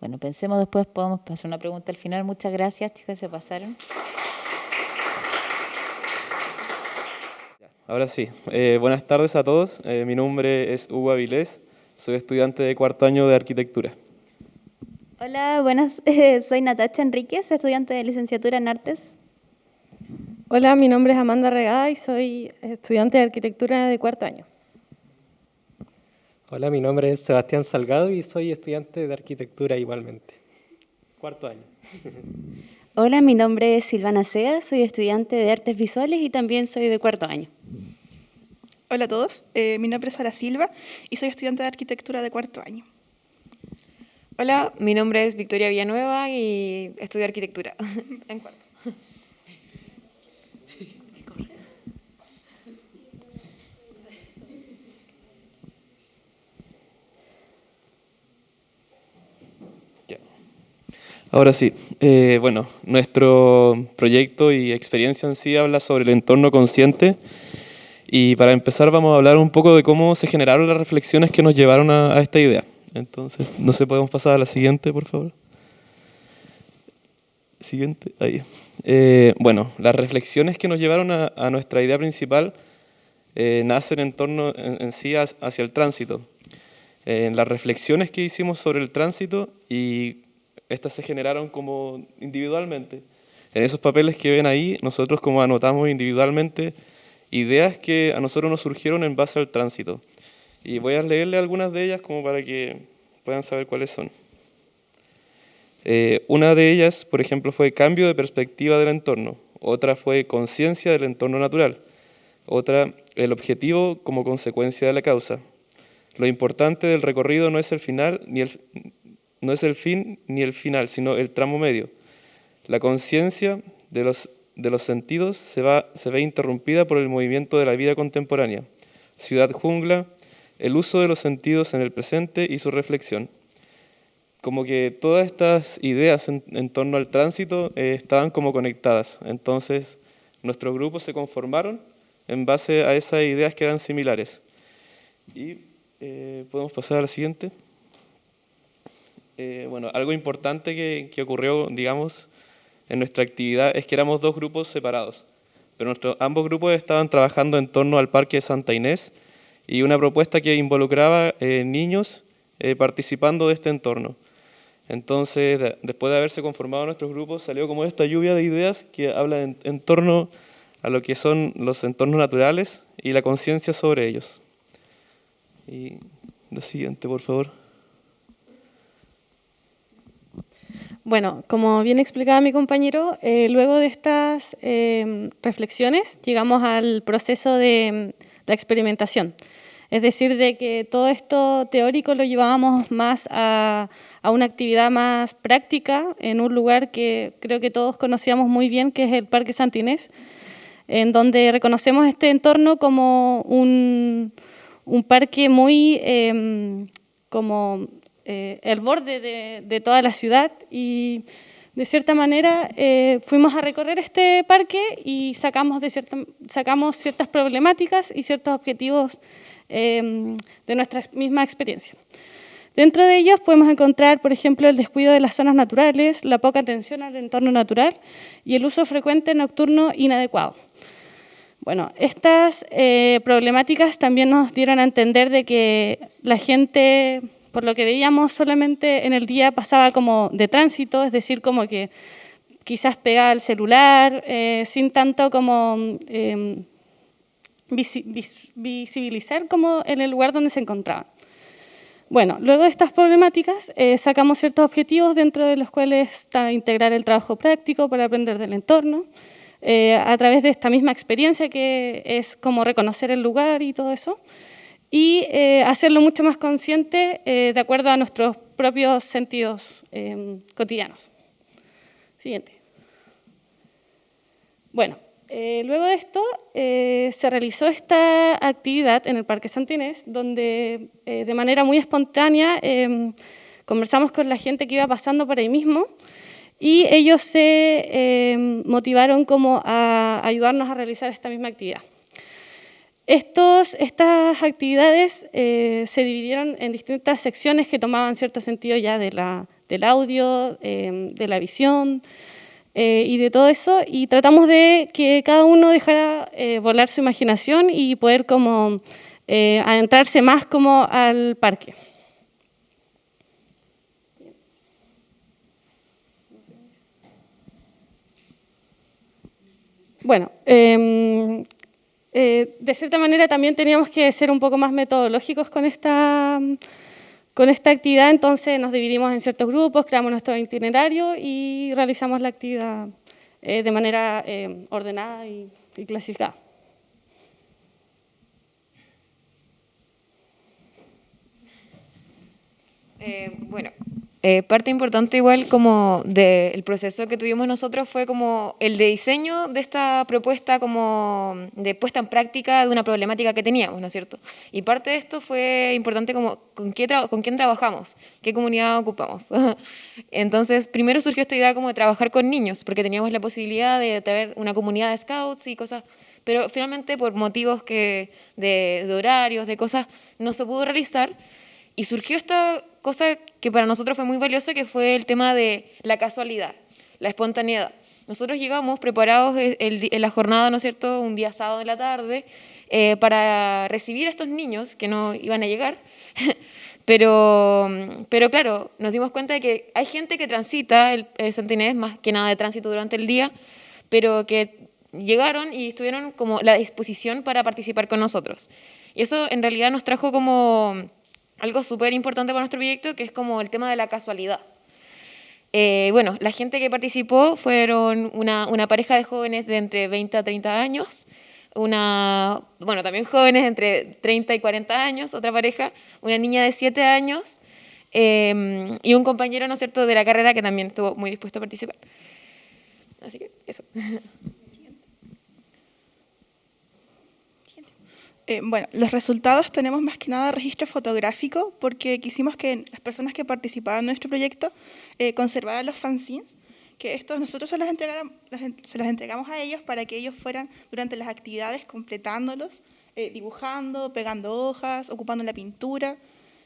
Bueno, pensemos después, podemos pasar una pregunta al final. Muchas gracias, chicos, se pasaron. Ahora sí, buenas tardes a todos. Mi nombre es Hugo Avilés, soy estudiante de 4º año de arquitectura. Hola, buenas, soy Natacha Enríquez, estudiante de licenciatura en artes. Hola, mi nombre es Amanda Regada y soy estudiante de arquitectura de 4º año. Hola, mi nombre es Sebastián Salgado y soy estudiante de arquitectura igualmente. 4º año. Hola, mi nombre es Silvana Sea, soy estudiante de artes visuales y también soy de 4º año. Hola a todos, mi nombre es Sara Silva y soy estudiante de arquitectura de 4º año. Hola, mi nombre es Victoria Villanueva y estudio arquitectura en 4º. Ahora sí, bueno, nuestro proyecto y experiencia en sí habla sobre el entorno consciente y para empezar vamos a hablar un poco de cómo se generaron las reflexiones que nos llevaron a esta idea. Entonces, no sé, podemos pasar a la siguiente, por favor. Siguiente, ahí. Bueno, las reflexiones que nos llevaron a nuestra idea principal nacen en torno en sí hacia el tránsito. Las reflexiones que hicimos sobre el tránsito y estas se generaron como individualmente. En esos papeles que ven ahí, nosotros como anotamos individualmente ideas que a nosotros nos surgieron en base al tránsito. Y voy a leerle algunas de ellas como para que puedan saber cuáles son. Una de ellas, por ejemplo, fue cambio de perspectiva del entorno. Otra fue conciencia del entorno natural. Otra, el objetivo como consecuencia de la causa. Lo importante del recorrido no es el final no es el fin ni el final, sino el tramo medio. La conciencia de los sentidos se ve interrumpida por el movimiento de la vida contemporánea. Ciudad jungla, el uso de los sentidos en el presente y su reflexión. Como que todas estas ideas en torno al tránsito estaban como conectadas. Entonces, nuestros grupos se conformaron en base a esas ideas que eran similares. Y podemos pasar a la siguiente. Bueno, algo importante que ocurrió, digamos, en nuestra actividad es que éramos 2 grupos separados, pero ambos grupos estaban trabajando en torno al Parque de Santa Inés y una propuesta que involucraba niños participando de este entorno. Entonces, después de haberse conformado nuestros grupos, salió como esta lluvia de ideas que habla en torno a lo que son los entornos naturales y la conciencia sobre ellos. Y lo siguiente, por favor. Bueno, como bien explicaba mi compañero, luego de estas reflexiones llegamos al proceso de la experimentación. Es decir, de que todo esto teórico lo llevábamos más a a una actividad más práctica en un lugar que creo que todos conocíamos muy bien, que es el Parque Santa Inés, en donde reconocemos este entorno como un parque muy como el borde de toda la ciudad, y de cierta manera fuimos a recorrer este parque y sacamos ciertas problemáticas y ciertos objetivos de nuestra misma experiencia. Dentro de ellos podemos encontrar, por ejemplo, el descuido de las zonas naturales, la poca atención al entorno natural y el uso frecuente nocturno inadecuado. Bueno, estas problemáticas también nos dieron a entender de que la gente, por lo que veíamos, solamente en el día pasaba como de tránsito, es decir, como que quizás pegaba el celular, sin tanto como visibilizar como en el lugar donde se encontraban. Bueno, luego de estas problemáticas sacamos ciertos objetivos, dentro de los cuales está integrar el trabajo práctico para aprender del entorno, a través de esta misma experiencia que es como reconocer el lugar y todo eso, y hacerlo mucho más consciente de acuerdo a nuestros propios sentidos cotidianos. Siguiente. Bueno, luego de esto se realizó esta actividad en el Parque Santa Inés, donde de manera muy espontánea conversamos con la gente que iba pasando por ahí mismo, y ellos se motivaron como a ayudarnos a realizar esta misma actividad. Estas actividades se dividieron en distintas secciones que tomaban cierto sentido ya del audio, de la visión y de todo eso, y tratamos de que cada uno dejara volar su imaginación y poder como adentrarse más como al parque. Bueno, de cierta manera también teníamos que ser un poco más metodológicos con esta actividad, entonces nos dividimos en ciertos grupos, creamos nuestro itinerario y realizamos la actividad de manera ordenada y clasificada. Bueno, parte importante igual como del proceso que tuvimos nosotros fue como el de diseño de esta propuesta como de puesta en práctica de una problemática que teníamos, ¿no es cierto? Y parte de esto fue importante como con quién trabajamos, qué comunidad ocupamos. Entonces, primero surgió esta idea como de trabajar con niños, porque teníamos la posibilidad de tener una comunidad de scouts y cosas, pero finalmente por motivos de horarios, de cosas, no se pudo realizar. Y surgió esta cosa que para nosotros fue muy valiosa, que fue el tema de la casualidad, la espontaneidad. Nosotros llegamos preparados en la jornada, ¿no es cierto?, un día sábado en la tarde, para recibir a estos niños que no iban a llegar. Pero claro, nos dimos cuenta de que hay gente que transita el Santa Inés, más que nada de tránsito durante el día, pero que llegaron y estuvieron como la disposición para participar con nosotros. Y eso en realidad nos trajo como algo súper importante para nuestro proyecto, que es como el tema de la casualidad. Bueno, la gente que participó fueron una pareja de jóvenes de entre 20 a 30 años, bueno, también jóvenes entre 30 y 40 años, otra pareja, una niña de 7 años y un compañero, ¿no es cierto?, de la carrera que también estuvo muy dispuesto a participar. Así que eso. Bueno, los resultados tenemos más que nada registro fotográfico, porque quisimos que las personas que participaban en nuestro proyecto conservaran los fanzines, que estos nosotros se los entregamos a ellos para que ellos fueran durante las actividades completándolos, dibujando, pegando hojas, ocupando la pintura,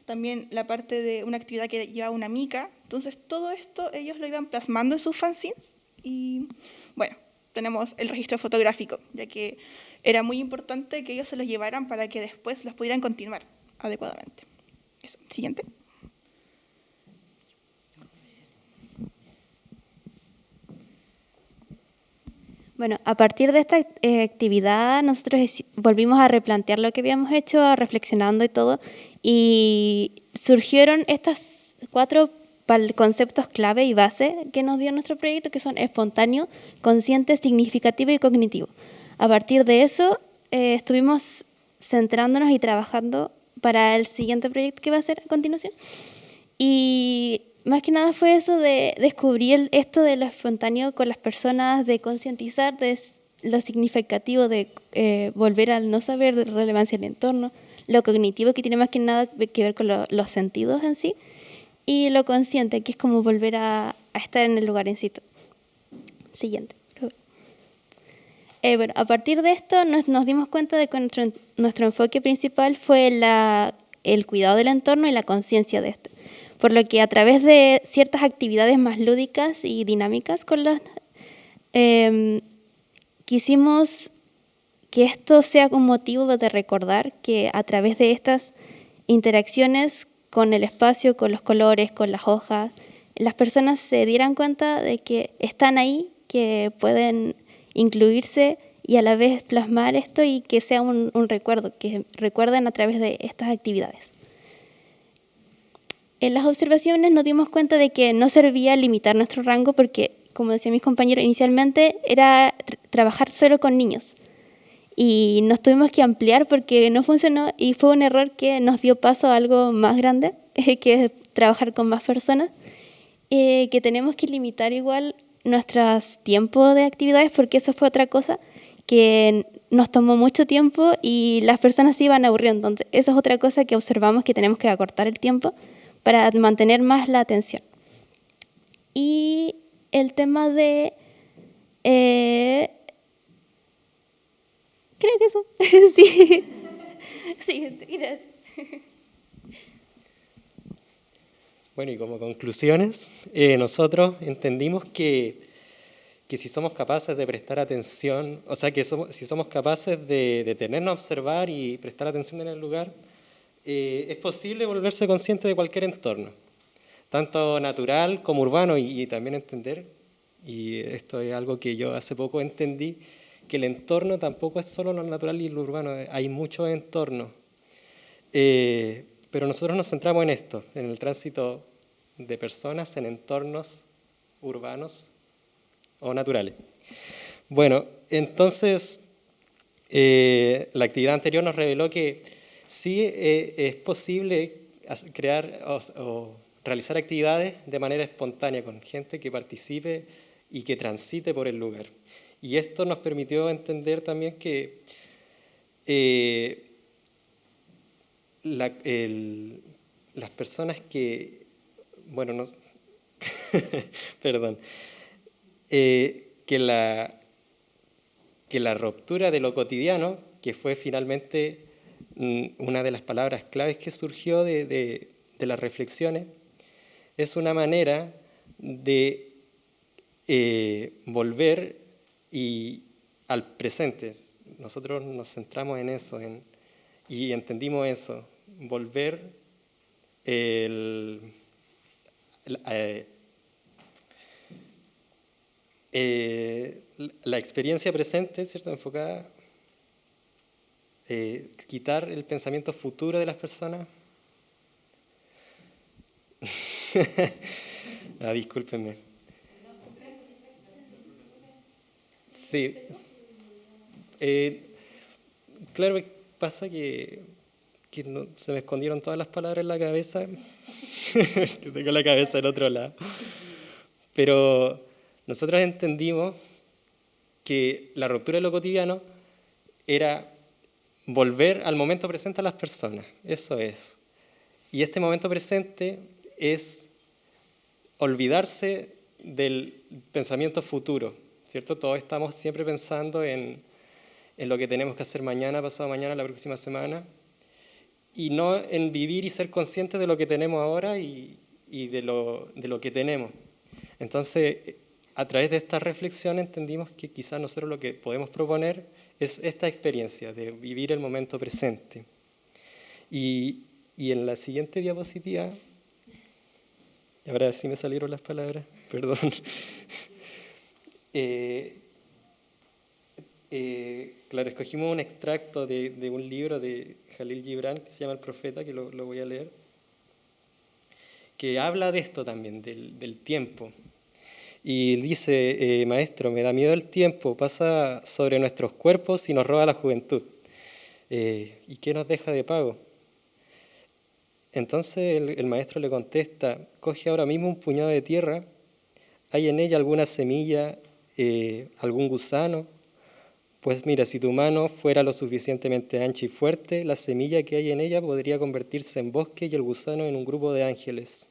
también la parte de una actividad que llevaba una mica. Entonces todo esto ellos lo iban plasmando en sus fanzines y bueno, tenemos el registro fotográfico, ya que era muy importante que ellos se los llevaran para que después los pudieran continuar adecuadamente. Eso. Siguiente. Bueno, a partir de esta actividad nosotros volvimos a replantear lo que habíamos hecho, reflexionando y todo, y surgieron estas 4 conceptos clave y base que nos dio nuestro proyecto, que son espontáneo, consciente, significativo y cognitivo. A partir de eso estuvimos centrándonos y trabajando para el siguiente proyecto que va a ser a continuación. Y más que nada fue eso de descubrir esto de lo espontáneo con las personas, de concientizar de lo significativo de volver al no saber de relevancia del entorno, lo cognitivo que tiene más que nada que ver con los sentidos en sí, y lo consciente, que es como volver a estar en el lugar en sí. Siguiente. Bueno, a partir de esto nos dimos cuenta de que nuestro enfoque principal fue el cuidado del entorno y la conciencia de este. Por lo que a través de ciertas actividades más lúdicas y dinámicas quisimos que esto sea un motivo de recordar que a través de estas interacciones con el espacio, con los colores, con las hojas, las personas se dieran cuenta de que están ahí, que pueden incluirse y a la vez plasmar esto y que sea un recuerdo, que recuerden a través de estas actividades. En las observaciones nos dimos cuenta de que no servía limitar nuestro rango porque, como decían mis compañeros inicialmente, era trabajar solo con niños. Y nos tuvimos que ampliar porque no funcionó y fue un error que nos dio paso a algo más grande, que es trabajar con más personas, que tenemos que limitar igual nuestros tiempos de actividades porque eso fue otra cosa que nos tomó mucho tiempo y las personas se iban aburriendo. Entonces, eso es otra cosa que observamos, que tenemos que acortar el tiempo para mantener más la atención. Y el tema de... creo que eso. Sí. Sí, gracias. Bueno, y como conclusiones, nosotros entendimos que si somos capaces de prestar atención, o sea, si somos capaces de detenernos a observar y prestar atención en el lugar, es posible volverse consciente de cualquier entorno, tanto natural como urbano, y también entender, y esto es algo que yo hace poco entendí, que el entorno tampoco es solo lo natural y lo urbano, hay muchos entornos. Pero nosotros nos centramos en esto, en el tránsito de personas en entornos urbanos o naturales. Bueno, entonces la actividad anterior nos reveló que sí es posible crear o realizar actividades de manera espontánea con gente que participe y que transite por el lugar. Y esto nos permitió entender también que las personas que, bueno, no, perdón, que la ruptura de lo cotidiano, que fue finalmente una de las palabras claves que surgió de las reflexiones, es una manera de volver al presente. Nosotros nos centramos en eso, y entendimos eso, volver la experiencia presente, ¿cierto? Enfocada, quitar el pensamiento futuro de las personas. Discúlpenme. Sí. Claro, pasa que no, se me escondieron todas las palabras en la cabeza, que tengo la cabeza del otro lado. Pero nosotros entendimos que la ruptura de lo cotidiano era volver al momento presente a las personas, eso es. Y este momento presente es olvidarse del pensamiento futuro, ¿cierto? Todos estamos siempre pensando en lo que tenemos que hacer mañana, pasado mañana, la próxima semana, y no en vivir y ser conscientes de lo que tenemos ahora y de lo que tenemos. Entonces, a través de esta reflexión entendimos que quizás nosotros lo que podemos proponer es esta experiencia de vivir el momento presente. Y en la siguiente diapositiva, ahora sí me salieron las palabras, perdón. Claro, escogimos un extracto de un libro de Jalil Gibran que se llama El Profeta, que lo voy a leer, que habla de esto también, del tiempo. Y dice, maestro, me da miedo el tiempo, pasa sobre nuestros cuerpos y nos roba la juventud. ¿Y qué nos deja de pago? Entonces el maestro le contesta, coge ahora mismo un puñado de tierra, ¿hay en ella alguna semilla, algún gusano? Pues mira, si tu mano fuera lo suficientemente ancha y fuerte, la semilla que hay en ella podría convertirse en bosque y el gusano en un grupo de ángeles.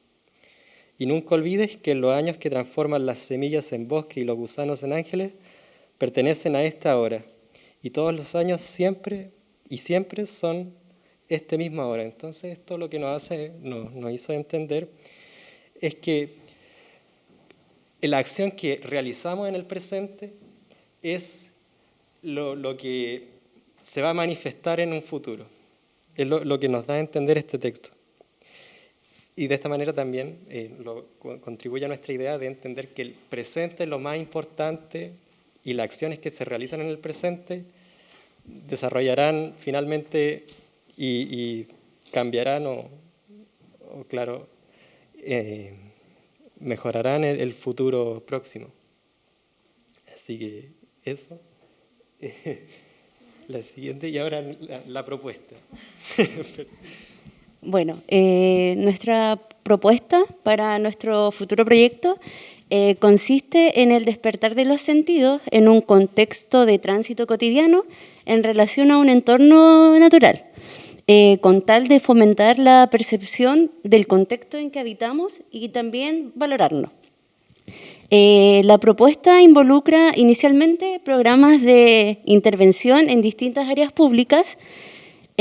Y nunca olvides que los años que transforman las semillas en bosque y los gusanos en ángeles pertenecen a esta hora. Y todos los años siempre son esta misma hora. Entonces esto lo que nos hizo entender es que la acción que realizamos en el presente es lo que se va a manifestar en un futuro. Es lo que nos da a entender este texto. Y de esta manera también contribuye a nuestra idea de entender que el presente es lo más importante y las acciones que se realizan en el presente desarrollarán finalmente y cambiarán mejorarán el futuro próximo. Así que eso. La siguiente y ahora la propuesta. Bueno, nuestra propuesta para nuestro futuro proyecto consiste en el despertar de los sentidos en un contexto de tránsito cotidiano en relación a un entorno natural, con tal de fomentar la percepción del contexto en que habitamos y también valorarlo. La propuesta involucra inicialmente programas de intervención en distintas áreas públicas,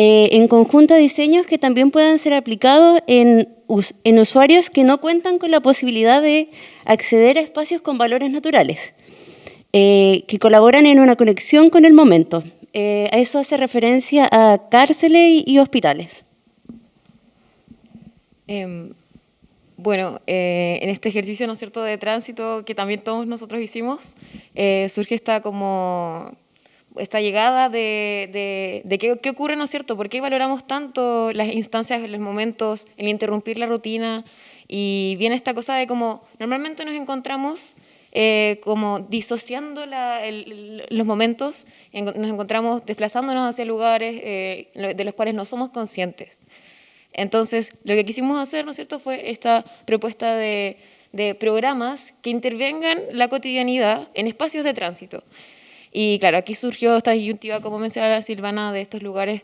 en conjunto a diseños que también puedan ser aplicados en usuarios que no cuentan con la posibilidad de acceder a espacios con valores naturales, que colaboran en una conexión con el momento. A eso hace referencia a cárceles y hospitales. Bueno, en este ejercicio, ¿no es cierto?, de tránsito que también todos nosotros hicimos, surge esta llegada de qué ocurre, ¿no es cierto?, por qué valoramos tanto las instancias, los momentos, el interrumpir la rutina, y viene esta cosa de como normalmente nos encontramos como disociando los momentos, nos encontramos desplazándonos hacia lugares de los cuales no somos conscientes. Entonces, lo que quisimos hacer, ¿no es cierto?, fue esta propuesta de programas que intervengan la cotidianidad en espacios de tránsito. Y claro, aquí surgió esta disyuntiva, como mencionaba Silvana, de estos lugares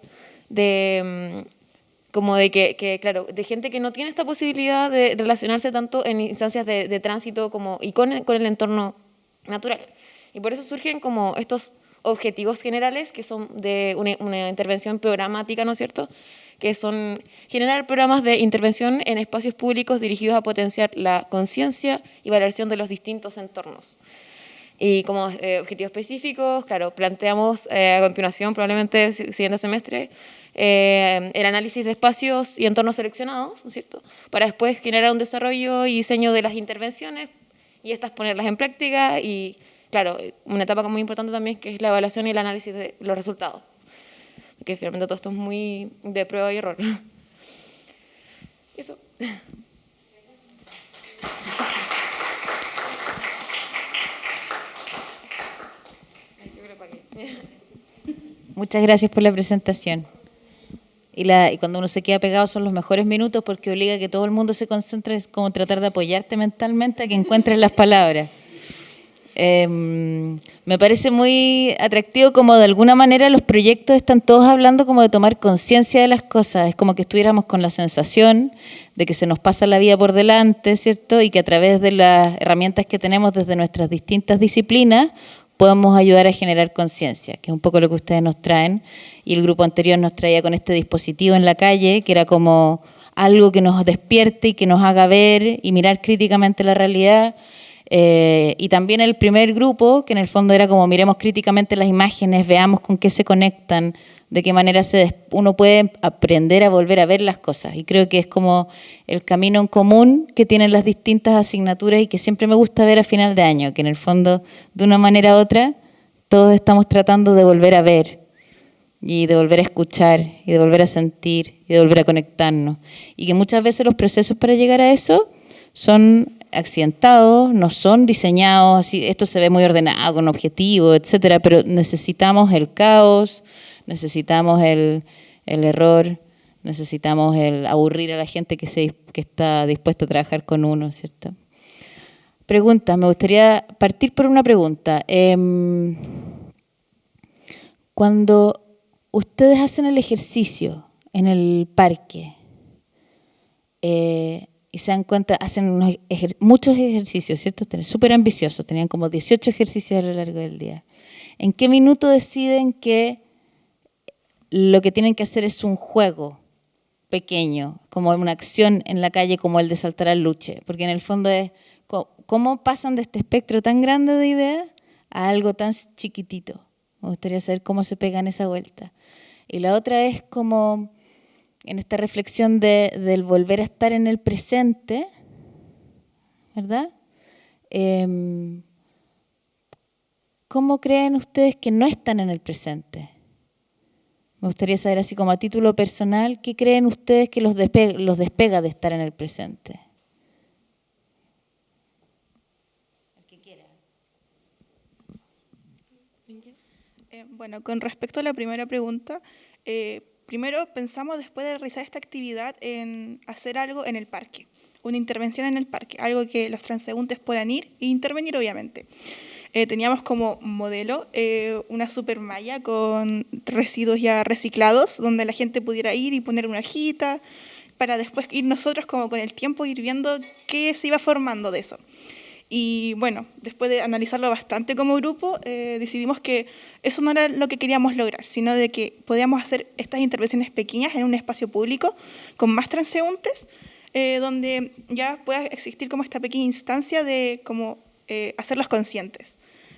como de claro, de gente que no tiene esta posibilidad de relacionarse tanto en instancias de tránsito y con el entorno natural. Y por eso surgen como estos objetivos generales que son de una intervención programática, ¿no es cierto?, que son generar programas de intervención en espacios públicos dirigidos a potenciar la conciencia y valoración de los distintos entornos. Y como objetivos específicos, claro, planteamos a continuación, probablemente siguiente semestre, el análisis de espacios y entornos seleccionados, ¿no es cierto?, para después generar un desarrollo y diseño de las intervenciones y estas ponerlas en práctica y, claro, una etapa muy importante también que es la evaluación y el análisis de los resultados. Porque finalmente todo esto es muy de prueba y error. Eso. Muchas gracias por la presentación. Y cuando uno se queda pegado son los mejores minutos porque obliga a que todo el mundo se concentre, es como tratar de apoyarte mentalmente a que encuentres las palabras. Me parece muy atractivo como de alguna manera los proyectos están todos hablando como de tomar conciencia de las cosas, es como que estuviéramos con la sensación de que se nos pasa la vida por delante, ¿cierto? Y que a través de las herramientas que tenemos desde nuestras distintas disciplinas podemos ayudar a generar conciencia, que es un poco lo que ustedes nos traen, y el grupo anterior nos traía con este dispositivo en la calle, que era como algo que nos despierte y que nos haga ver y mirar críticamente la realidad. Y también el primer grupo, que en el fondo era como miremos críticamente las imágenes, veamos con qué se conectan, de qué manera uno puede aprender a volver a ver las cosas. Y creo que es como el camino en común que tienen las distintas asignaturas y que siempre me gusta ver a final de año, que en el fondo, de una manera u otra, todos estamos tratando de volver a ver y de volver a escuchar y de volver a sentir y de volver a conectarnos. Y que muchas veces los procesos para llegar a eso son accidentados, no son diseñados, así, esto se ve muy ordenado, con objetivos, etcétera, pero necesitamos el caos, necesitamos el error, necesitamos aburrir a la gente que está dispuesta a trabajar con uno, ¿cierto? Pregunta, me gustaría partir por una pregunta. Cuando ustedes hacen el ejercicio en el parque y se dan cuenta, hacen muchos ejercicios, ¿cierto? Súper ambiciosos, tenían como 18 ejercicios a lo largo del día. ¿En qué minuto deciden que lo que tienen que hacer es un juego pequeño, como una acción en la calle, como el de saltar al luche? Porque en el fondo es cómo pasan de este espectro tan grande de ideas a algo tan chiquitito. Me gustaría saber cómo se pegan esa vuelta. Y la otra es como en esta reflexión del volver a estar en el presente, ¿verdad? ¿Cómo creen ustedes que no están en el presente? Me gustaría saber, así como a título personal, ¿qué creen ustedes que los despega de estar en el presente? Bueno, con respecto a la primera pregunta, primero pensamos después de realizar esta actividad en hacer algo en el parque, una intervención en el parque, algo que los transeúntes puedan ir e intervenir obviamente. Teníamos como modelo una super malla con residuos ya reciclados, donde la gente pudiera ir y poner una hojita, para después ir nosotros como con el tiempo ir viendo qué se iba formando de eso. Y bueno, después de analizarlo bastante como grupo, decidimos que eso no era lo que queríamos lograr, sino de que podíamos hacer estas intervenciones pequeñas en un espacio público con más transeúntes, donde ya pueda existir como esta pequeña instancia de como hacerlos conscientes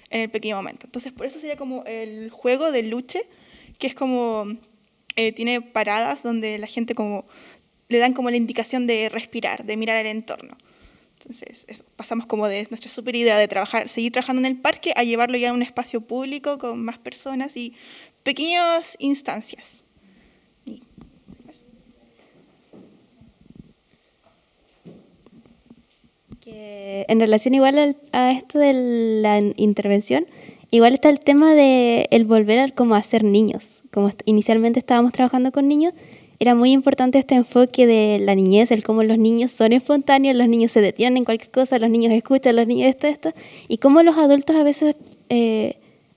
en el pequeño momento. Entonces, por eso sería como el juego del luche, que es como, tiene paradas donde la gente como le dan como la indicación de respirar, de mirar el entorno. Entonces, pasamos como de nuestra super idea de seguir trabajando en el parque a llevarlo ya a un espacio público con más personas y pequeñas instancias. Que en relación igual a esto de la intervención, igual está el tema de el volver como a ser niños. Como inicialmente estábamos trabajando con niños, era muy importante este enfoque de la niñez, el cómo los niños son espontáneos, los niños se detienen en cualquier cosa, los niños escuchan, los niños esto, y cómo los adultos a veces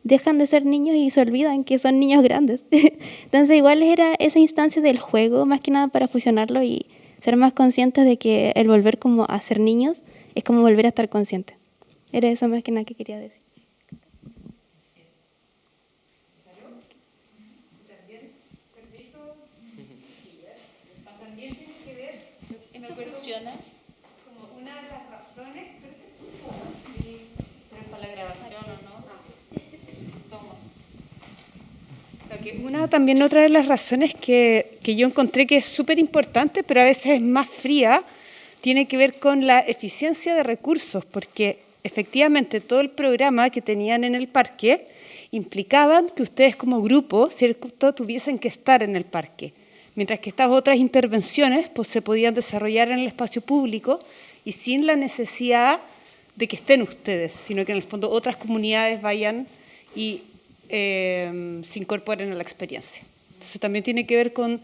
dejan de ser niños y se olvidan que son niños grandes. Entonces igual era esa instancia del juego, más que nada para fusionarlo y ser más conscientes de que el volver como a ser niños es como volver a estar consciente. Era eso más que nada que quería decir. Como una de las razones, para la grabación o no. También otra de las razones que yo encontré que es súper importante, pero a veces es más fría, tiene que ver con la eficiencia de recursos, porque efectivamente todo el programa que tenían en el parque implicaban que ustedes como grupo, ¿cierto?, tuviesen que estar en el parque. Mientras que estas otras intervenciones pues, se podían desarrollar en el espacio público y sin la necesidad de que estén ustedes, sino que en el fondo otras comunidades vayan y se incorporen a la experiencia. Entonces también tiene que ver con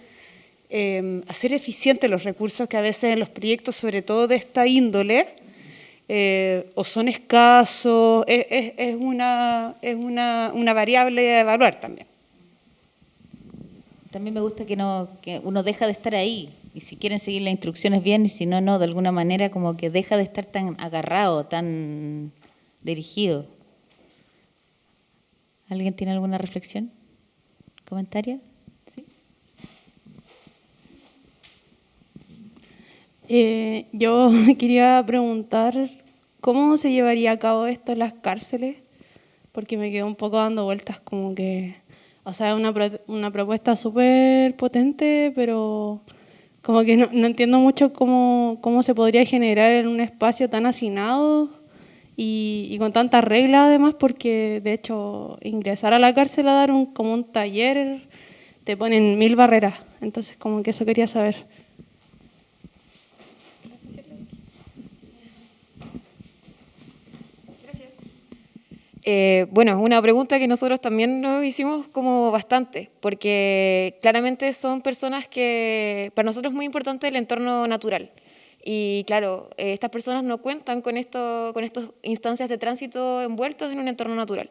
hacer eficientes los recursos que a veces en los proyectos, sobre todo de esta índole, o son escasos, es una variable a evaluar también. También me gusta que uno deja de estar ahí, y si quieren seguir las instrucciones bien, y si no, no, de alguna manera como que deja de estar tan agarrado, tan dirigido. ¿Alguien tiene alguna reflexión? ¿Comentario? ¿Sí? Yo quería preguntar cómo se llevaría a cabo esto en las cárceles, porque me quedo un poco dando vueltas como que... O sea, es una propuesta súper potente, pero como que no entiendo mucho cómo se podría generar en un espacio tan hacinado y con tantas reglas además, porque de hecho ingresar a la cárcel a dar como un taller te ponen 1000 barreras. Entonces como que eso quería saber. Bueno, es una pregunta que nosotros también nos hicimos como bastante, porque claramente son personas que para nosotros es muy importante el entorno natural. Y claro, estas personas no cuentan con estas instancias de tránsito envueltos en un entorno natural.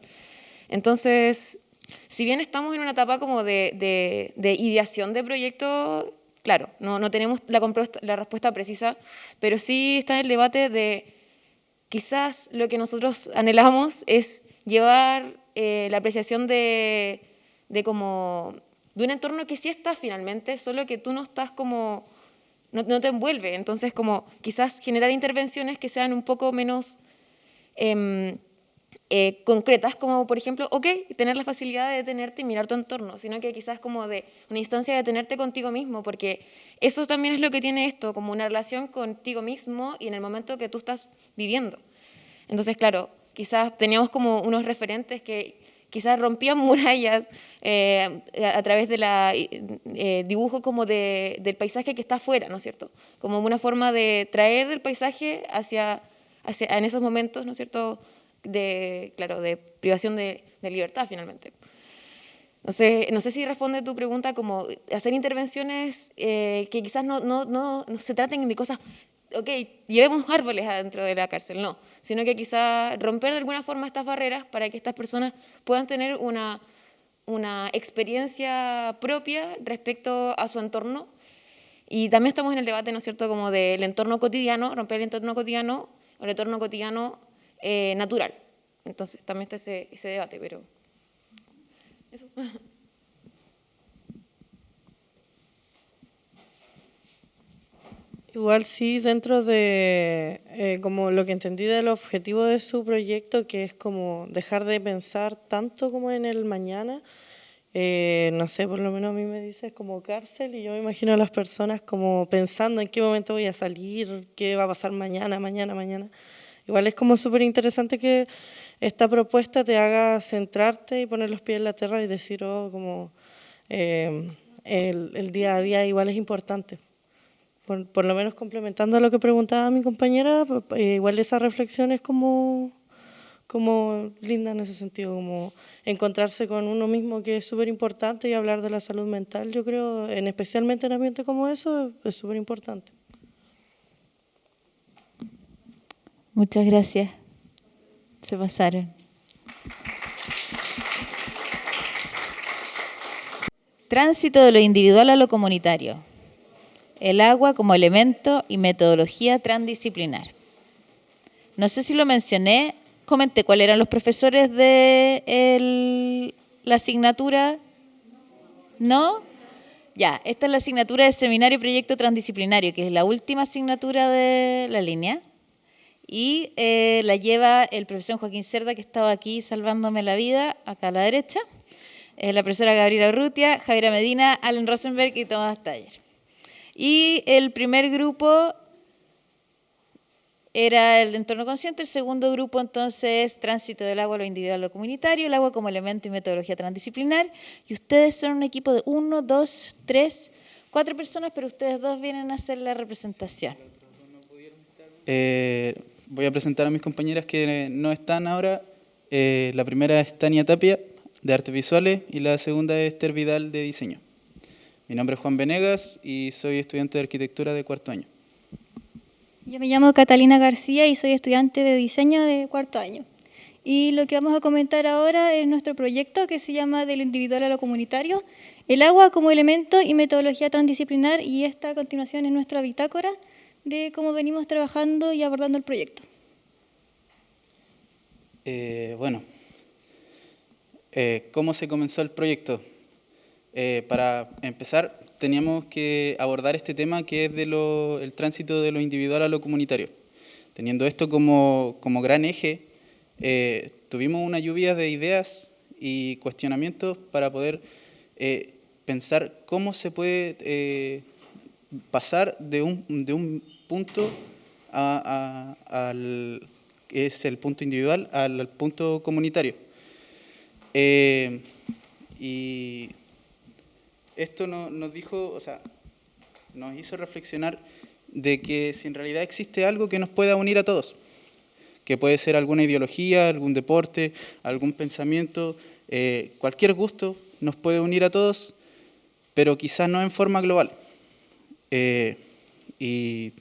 Entonces, si bien estamos en una etapa como de ideación de proyectos, claro, no tenemos la respuesta precisa, pero sí está el debate de quizás lo que nosotros anhelamos es llevar la apreciación de un entorno que sí está finalmente, solo que tú no estás como, no te envuelve. Entonces, como quizás generar intervenciones que sean un poco menos concretas, como por ejemplo, tener la facilidad de detenerte y mirar tu entorno, sino que quizás como de una instancia de detenerte contigo mismo, porque eso también es lo que tiene esto, como una relación contigo mismo y en el momento que tú estás viviendo. Entonces, claro, quizás teníamos como unos referentes que quizás rompían murallas a través de dibujo como del paisaje que está afuera, ¿no es cierto? Como una forma de traer el paisaje hacia en esos momentos, ¿no es cierto?, de privación de libertad, finalmente. No sé si responde tu pregunta como hacer intervenciones que quizás no se traten de cosas, llevemos árboles adentro de la cárcel, no, sino que quizás romper de alguna forma estas barreras para que estas personas puedan tener una experiencia propia respecto a su entorno. Y también estamos en el debate, ¿no es cierto?, como del entorno cotidiano, romper el entorno cotidiano o el entorno cotidiano natural. Entonces también está ese debate, pero eso. Igual sí, dentro de como lo que entendí del objetivo de su proyecto, que es como dejar de pensar tanto como en el mañana, no sé, por lo menos a mí me dice como cárcel y yo me imagino a las personas como pensando en qué momento voy a salir, qué va a pasar mañana. Igual es como súper interesante que esta propuesta te haga centrarte y poner los pies en la tierra y decir, como el día a día igual es importante. Por lo menos complementando a lo que preguntaba mi compañera, igual esa reflexión es como linda en ese sentido, como encontrarse con uno mismo, que es súper importante, y hablar de la salud mental, yo creo, especialmente en ambientes como eso, es súper importante. Muchas gracias. Se pasaron. Tránsito de lo individual a lo comunitario. El agua como elemento y metodología transdisciplinar. No sé si lo mencioné, comenté cuáles eran los profesores de la asignatura. ¿No? Ya, esta es la asignatura de Seminario y Proyecto Transdisciplinario, que es la última asignatura de la línea. Y la lleva el profesor Joaquín Cerda, que estaba aquí salvándome la vida, acá a la derecha. La profesora Gabriela Urrutia, Javiera Medina, Allen Rosenberg y Tomás Taller. Y el primer grupo era el de entorno consciente, el segundo grupo entonces tránsito del agua a lo individual a lo comunitario, el agua como elemento y metodología transdisciplinar. Y ustedes son un equipo de 1, 2, 3, 4 personas, pero ustedes dos vienen a hacer la representación. Voy a presentar a mis compañeras que no están ahora. La primera es Tania Tapia, de Artes Visuales, y la segunda es Esther Vidal, de Diseño. Mi nombre es Juan Venegas y soy estudiante de Arquitectura de cuarto año. Yo me llamo Catalina García y soy estudiante de Diseño de cuarto año. Y lo que vamos a comentar ahora es nuestro proyecto, que se llama De lo individual a lo comunitario, el agua como elemento y metodología transdisciplinar, y esta a continuación es nuestra bitácora de cómo venimos trabajando y abordando el proyecto. ¿Cómo se comenzó el proyecto? Para empezar, teníamos que abordar este tema que es el tránsito de lo individual a lo comunitario. Teniendo esto como gran eje, tuvimos una lluvia de ideas y cuestionamientos para poder pensar cómo se puede pasar de un punto que es el punto individual al punto comunitario. Y esto nos hizo reflexionar de que si en realidad existe algo que nos pueda unir a todos, que puede ser alguna ideología, algún deporte, algún pensamiento, cualquier gusto nos puede unir a todos, pero quizás no en forma global. Y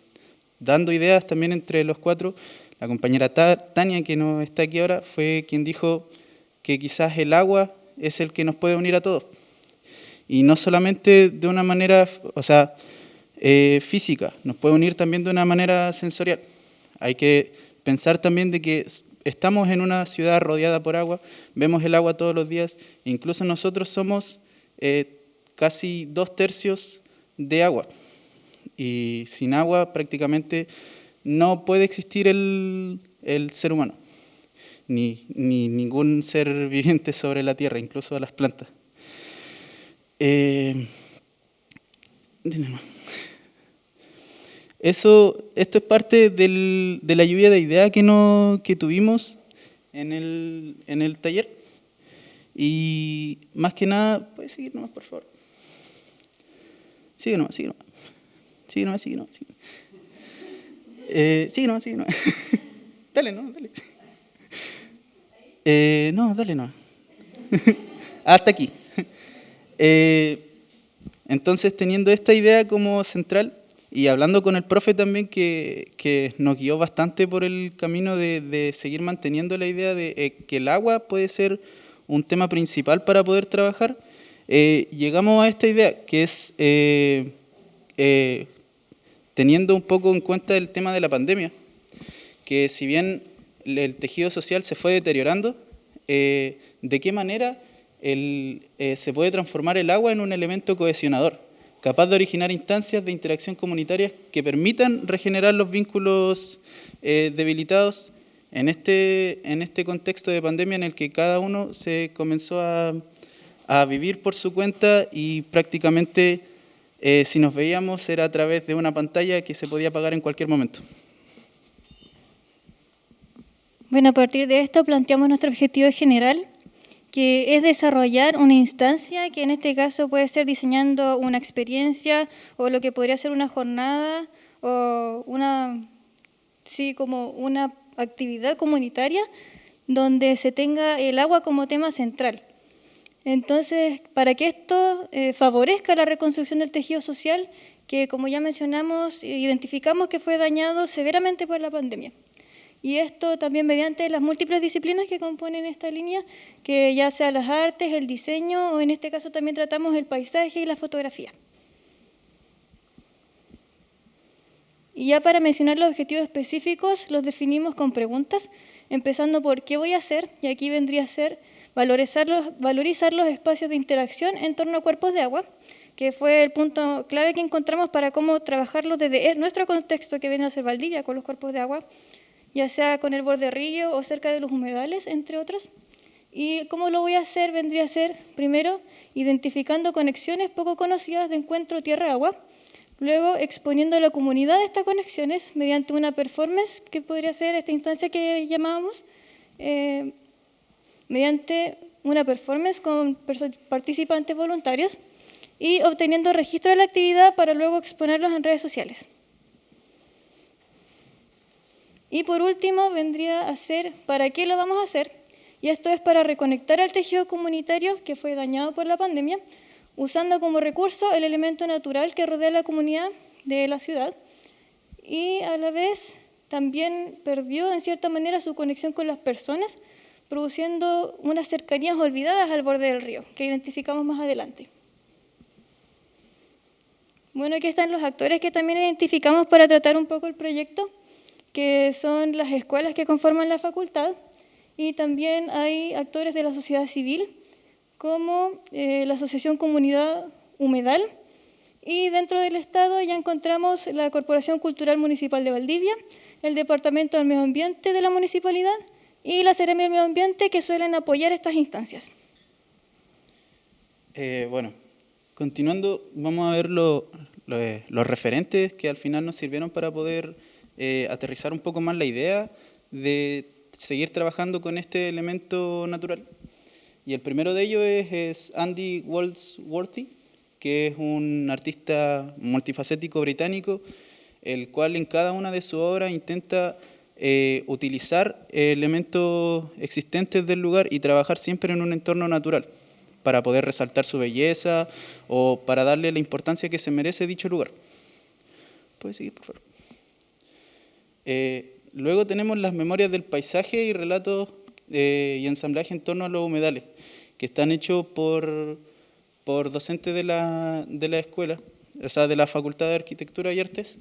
dando ideas también entre los cuatro, la compañera Tania, que no está aquí ahora, fue quien dijo que quizás el agua es el que nos puede unir a todos. Y no solamente de una manera, física, nos puede unir también de una manera sensorial. Hay que pensar también de que estamos en una ciudad rodeada por agua, vemos el agua todos los días, incluso nosotros somos casi 2/3 de agua. Y sin agua prácticamente no puede existir el ser humano, ni ningún ser viviente sobre la tierra, incluso las plantas. Esto es parte de la lluvia de ideas que tuvimos en el taller. Y más que nada, ¿puedes seguir nomás, por favor? Sigue nomás. Dale, no, dale. No, dale, no. Hasta aquí. Entonces, teniendo esta idea como central y hablando con el profe también que nos guió bastante por el camino de seguir manteniendo la idea de que el agua puede ser un tema principal para poder trabajar, llegamos a esta idea que es, teniendo un poco en cuenta el tema de la pandemia, que si bien el tejido social se fue deteriorando, ¿de qué manera se puede transformar el agua en un elemento cohesionador, capaz de originar instancias de interacción comunitarias que permitan regenerar los vínculos debilitados en este contexto de pandemia en el que cada uno se comenzó a vivir por su cuenta y prácticamente si nos veíamos era a través de una pantalla que se podía apagar en cualquier momento? Bueno, a partir de esto planteamos nuestro objetivo general, que es desarrollar una instancia que en este caso puede ser diseñando una experiencia o lo que podría ser una jornada o como una actividad comunitaria donde se tenga el agua como tema central. Entonces, para que esto favorezca la reconstrucción del tejido social, que como ya mencionamos, identificamos que fue dañado severamente por la pandemia. Y esto también mediante las múltiples disciplinas que componen esta línea, que ya sea las artes, el diseño, o en este caso también tratamos el paisaje y la fotografía. Y ya para mencionar los objetivos específicos, los definimos con preguntas, empezando por ¿qué voy a hacer? Y aquí vendría a ser valorizar los espacios de interacción en torno a cuerpos de agua, que fue el punto clave que encontramos para cómo trabajarlo desde nuestro contexto que viene a ser Valdivia con los cuerpos de agua, ya sea con el borde río o cerca de los humedales, entre otros. ¿Y cómo lo voy a hacer? Vendría a ser, primero, identificando conexiones poco conocidas de encuentro tierra-agua, luego exponiendo a la comunidad estas conexiones mediante una performance, que podría ser esta instancia que llamábamos, mediante una performance con participantes voluntarios y obteniendo registro de la actividad para luego exponerlos en redes sociales. Y por último vendría a ser ¿para qué lo vamos a hacer? Y esto es para reconectar al tejido comunitario que fue dañado por la pandemia, usando como recurso el elemento natural que rodea la comunidad de la ciudad y a la vez también perdió en cierta manera su conexión con las personas, produciendo unas cercanías olvidadas al borde del río, que identificamos más adelante. Bueno, aquí están los actores que también identificamos para tratar un poco el proyecto, que son las escuelas que conforman la facultad, y también hay actores de la sociedad civil, como la Asociación Comunidad Humedal, y dentro del Estado ya encontramos la Corporación Cultural Municipal de Valdivia, el Departamento del Medio Ambiente de la Municipalidad y la Seremia del Medio Ambiente, que suelen apoyar estas instancias. Bueno, continuando, vamos a ver los referentes que al final nos sirvieron para poder aterrizar un poco más la idea de seguir trabajando con este elemento natural. Y el primero de ellos es Andy Goldsworthy, que es un artista multifacético británico, el cual en cada una de sus obras intenta utilizar elementos existentes del lugar y trabajar siempre en un entorno natural para poder resaltar su belleza o para darle la importancia que se merece dicho lugar. ¿Puedes seguir, por favor? Luego tenemos las memorias del paisaje y relatos y ensamblaje en torno a los humedales, que están hechos por docentes de la escuela, o sea, de la Facultad de Arquitectura y Artes.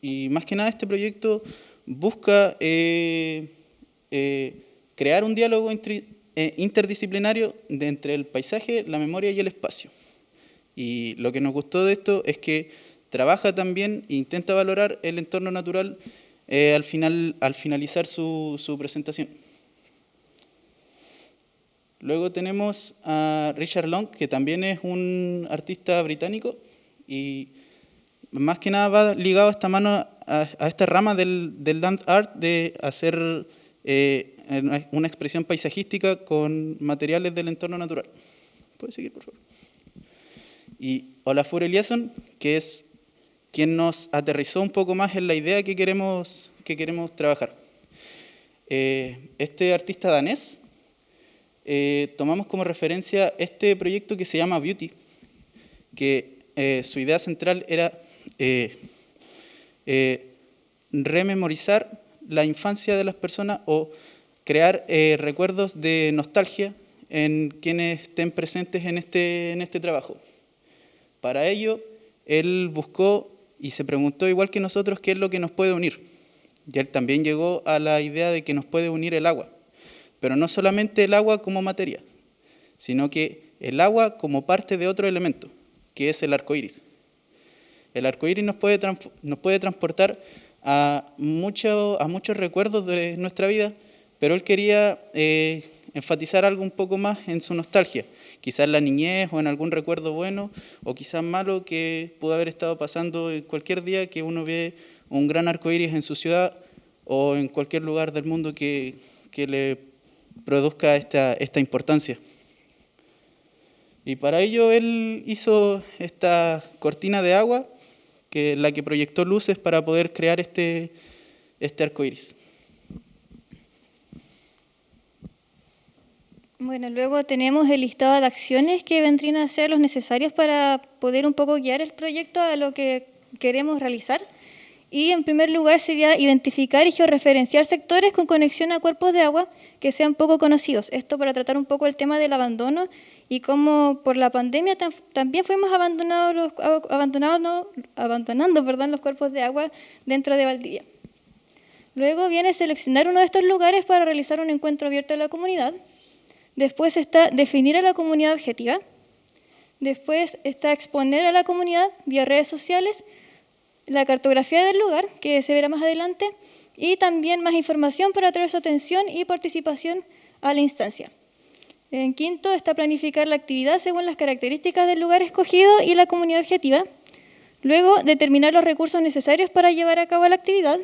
Y más que nada este proyecto busca crear un diálogo interdisciplinario entre el paisaje, la memoria y el espacio. Y lo que nos gustó de esto es que trabaja también e intenta valorar el entorno natural al finalizar su presentación. Luego tenemos a Richard Long, que también es un artista británico y más que nada va ligado a esta mano, a esta rama del land art, de hacer una expresión paisajística con materiales del entorno natural. ¿Puedes seguir, por favor? Y Olafur Eliasson, que es quien nos aterrizó un poco más en la idea que queremos trabajar. Este artista danés, tomamos como referencia este proyecto que se llama Beauty, que su idea central era rememorizar la infancia de las personas o crear recuerdos de nostalgia en quienes estén presentes en este trabajo. Para ello, él buscó y se preguntó, igual que nosotros, qué es lo que nos puede unir. Y él también llegó a la idea de que nos puede unir el agua, pero no solamente el agua como materia, sino que el agua como parte de otro elemento, que es el arco iris. El arco iris nos puede transportar a muchos recuerdos de nuestra vida, pero él quería enfatizar algo un poco más en su nostalgia, quizás en la niñez o en algún recuerdo bueno o quizás malo que pudo haber estado pasando en cualquier día que uno ve un gran arco iris en su ciudad o en cualquier lugar del mundo que le produzca esta importancia. Y para ello él hizo esta cortina de agua, la que proyectó luces para poder crear este arco iris. Bueno, luego tenemos el listado de acciones que vendrían a ser los necesarios para poder un poco guiar el proyecto a lo que queremos realizar. Y en primer lugar sería identificar y georreferenciar sectores con conexión a cuerpos de agua que sean poco conocidos. Esto para tratar un poco el tema del abandono y cómo por la pandemia también fuimos abandonando los cuerpos de agua dentro de Valdivia. Luego viene seleccionar uno de estos lugares para realizar un encuentro abierto a la comunidad. Después está definir a la comunidad objetiva. Después está exponer a la comunidad vía redes sociales la cartografía del lugar, que se verá más adelante, y también más información para atraer su atención y participación a la instancia. En quinto está planificar la actividad según las características del lugar escogido y la comunidad objetiva. Luego, determinar los recursos necesarios para llevar a cabo la actividad.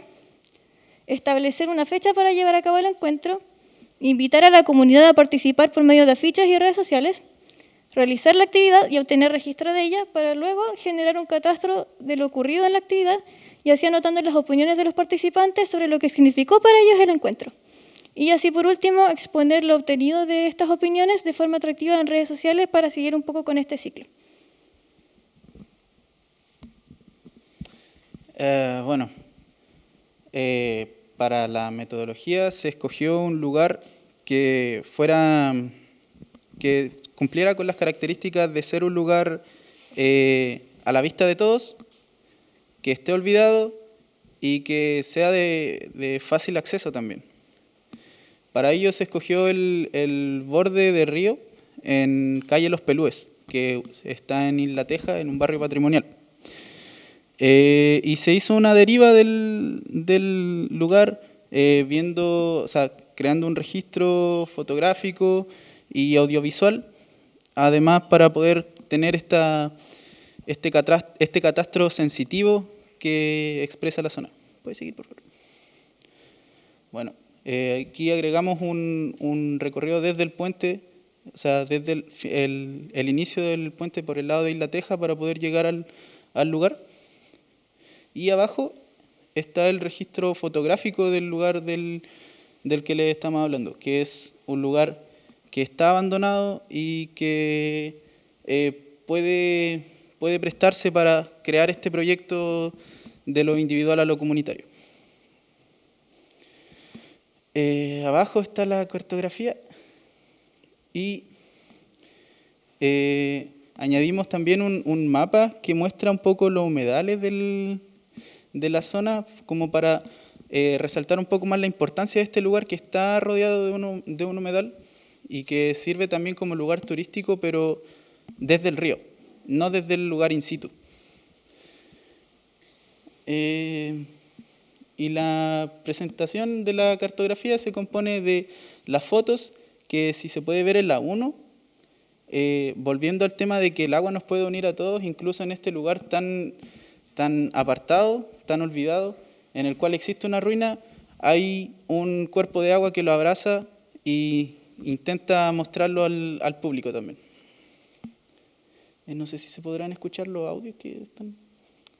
Establecer una fecha para llevar a cabo el encuentro. Invitar a la comunidad a participar por medio de afiches y redes sociales, realizar la actividad y obtener registro de ella para luego generar un catastro de lo ocurrido en la actividad y así anotando las opiniones de los participantes sobre lo que significó para ellos el encuentro. Y así por último, exponer lo obtenido de estas opiniones de forma atractiva en redes sociales para seguir un poco con este ciclo. Para la metodología se escogió un lugar que cumpliera con las características de ser un lugar a la vista de todos, que esté olvidado y que sea de fácil acceso también. Para ello se escogió el borde de río en calle Los Pelúes, que está en Isla Teja, en un barrio patrimonial. Y se hizo una deriva del lugar, creando un registro fotográfico y audiovisual, además para poder tener este catastro sensitivo que expresa la zona. ¿Puedes seguir, por favor? Bueno, aquí agregamos un recorrido desde el puente, o sea, desde el inicio del puente por el lado de Isla Teja para poder llegar al lugar. Y abajo está el registro fotográfico del lugar del que les estamos hablando, que es un lugar que está abandonado y que puede prestarse para crear este proyecto de lo individual a lo comunitario. Abajo está la cartografía y añadimos también un mapa que muestra un poco los humedales de la zona, como para resaltar un poco más la importancia de este lugar que está rodeado de un humedal y que sirve también como lugar turístico, pero desde el río, no desde el lugar in situ. Y la presentación de la cartografía se compone de las fotos, que si se puede ver en la 1, volviendo al tema de que el agua nos puede unir a todos, incluso en este lugar tan apartado, tan olvidado, en el cual existe una ruina, hay un cuerpo de agua que lo abraza y intenta mostrarlo al público también. No sé si se podrán escuchar los audios que están,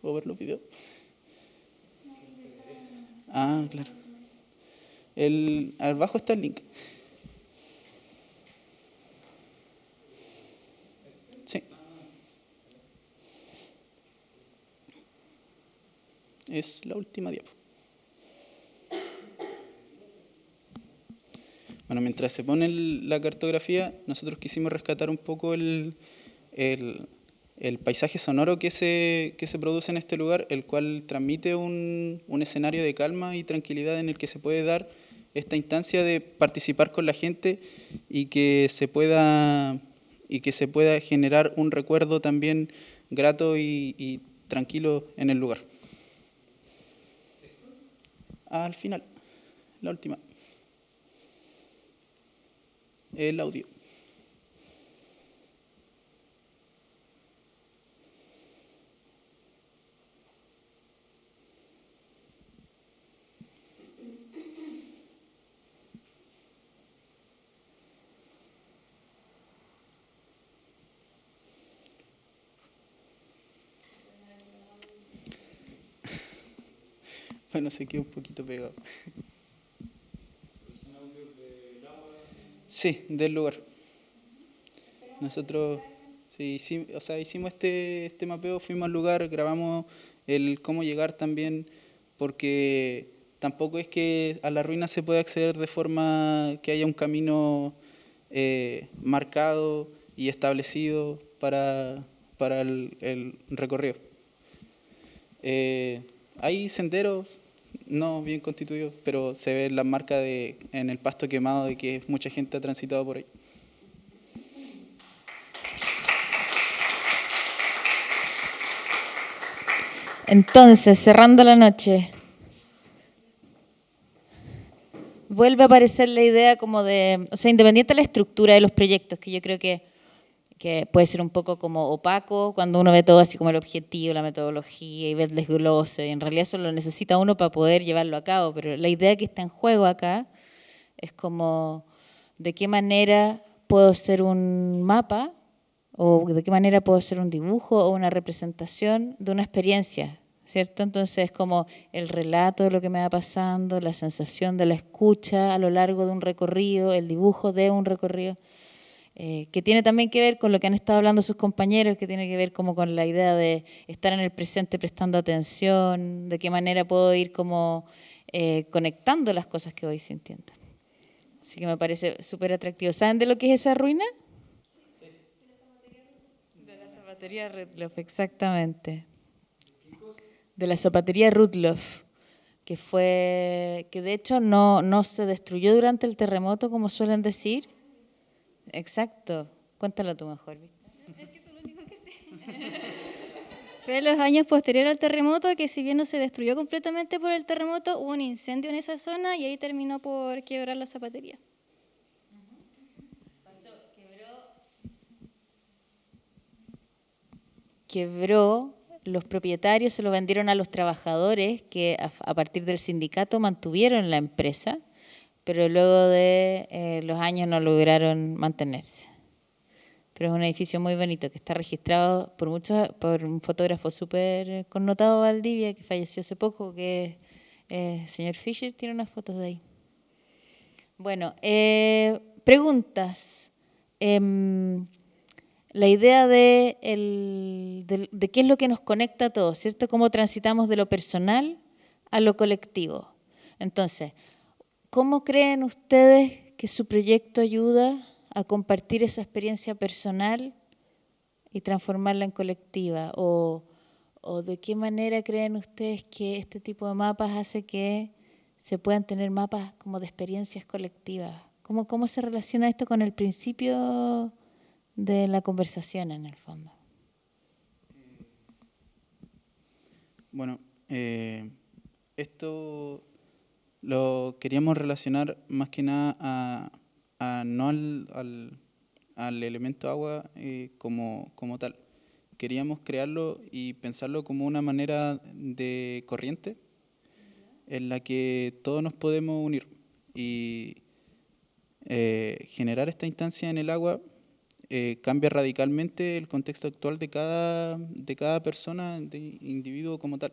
o ver los videos. Ah, claro. Abajo está el link. Sí. Es la última diapo. Bueno, mientras se pone la cartografía, nosotros quisimos rescatar un poco el paisaje sonoro que se produce en este lugar, el cual transmite un escenario de calma y tranquilidad en el que se puede dar esta instancia de participar con la gente y que se pueda generar un recuerdo también grato y tranquilo en el lugar. Al final, la última. El audio. Bueno, se quedó un poquito pegado. Sí, del lugar. Nosotros hicimos este mapeo, fuimos al lugar, grabamos el cómo llegar también, porque tampoco es que a la ruina se pueda acceder de forma que haya un camino marcado y establecido para el recorrido. Hay senderos no bien constituidos, pero se ve la marca en el pasto quemado de que mucha gente ha transitado por ahí. Entonces, cerrando la noche, vuelve a aparecer la idea como de, o sea, independiente de la estructura de los proyectos, que yo creo que puede ser un poco como opaco cuando uno ve todo así como el objetivo, la metodología y ve el desglose, y en realidad eso lo necesita uno para poder llevarlo a cabo, pero la idea que está en juego acá es como de qué manera puedo hacer un mapa o de qué manera puedo hacer un dibujo o una representación de una experiencia, ¿cierto? Entonces es como el relato de lo que me va pasando, la sensación de la escucha a lo largo de un recorrido, el dibujo de un recorrido. Que tiene también que ver con lo que han estado hablando sus compañeros, que tiene que ver como con la idea de estar en el presente prestando atención, de qué manera puedo ir como conectando las cosas que voy sintiendo. Así que me parece súper atractivo. ¿Saben de lo que es esa ruina? Sí. De la zapatería Rudloff, exactamente. De la zapatería Rudloff, que de hecho no se destruyó durante el terremoto, como suelen decir. Exacto. Cuéntalo tú mejor. Es que eso es lo único que sé. Fue en los años posteriores al terremoto que, si bien no se destruyó completamente por el terremoto, hubo un incendio en esa zona y ahí terminó por quebrar la zapatería. Quebró, los propietarios se lo vendieron a los trabajadores que a partir del sindicato mantuvieron la empresa, pero luego de los años no lograron mantenerse. Pero es un edificio muy bonito que está registrado por un fotógrafo súper connotado, Valdivia, que falleció hace poco, que es Señor Fisher tiene unas fotos de ahí. Bueno, preguntas. La idea de qué es lo que nos conecta a todos, ¿cierto? Cómo transitamos de lo personal a lo colectivo. Entonces, ¿cómo creen ustedes que su proyecto ayuda a compartir esa experiencia personal y transformarla en colectiva? ¿O de qué manera creen ustedes que este tipo de mapas hace que se puedan tener mapas como de experiencias colectivas? ¿Cómo se relaciona esto con el principio de la conversación en el fondo? Bueno, esto lo queríamos relacionar más que nada no al elemento agua como tal. Queríamos crearlo y pensarlo como una manera de corriente en la que todos nos podemos unir y generar esta instancia en el agua cambia radicalmente el contexto actual de cada persona, de individuo como tal.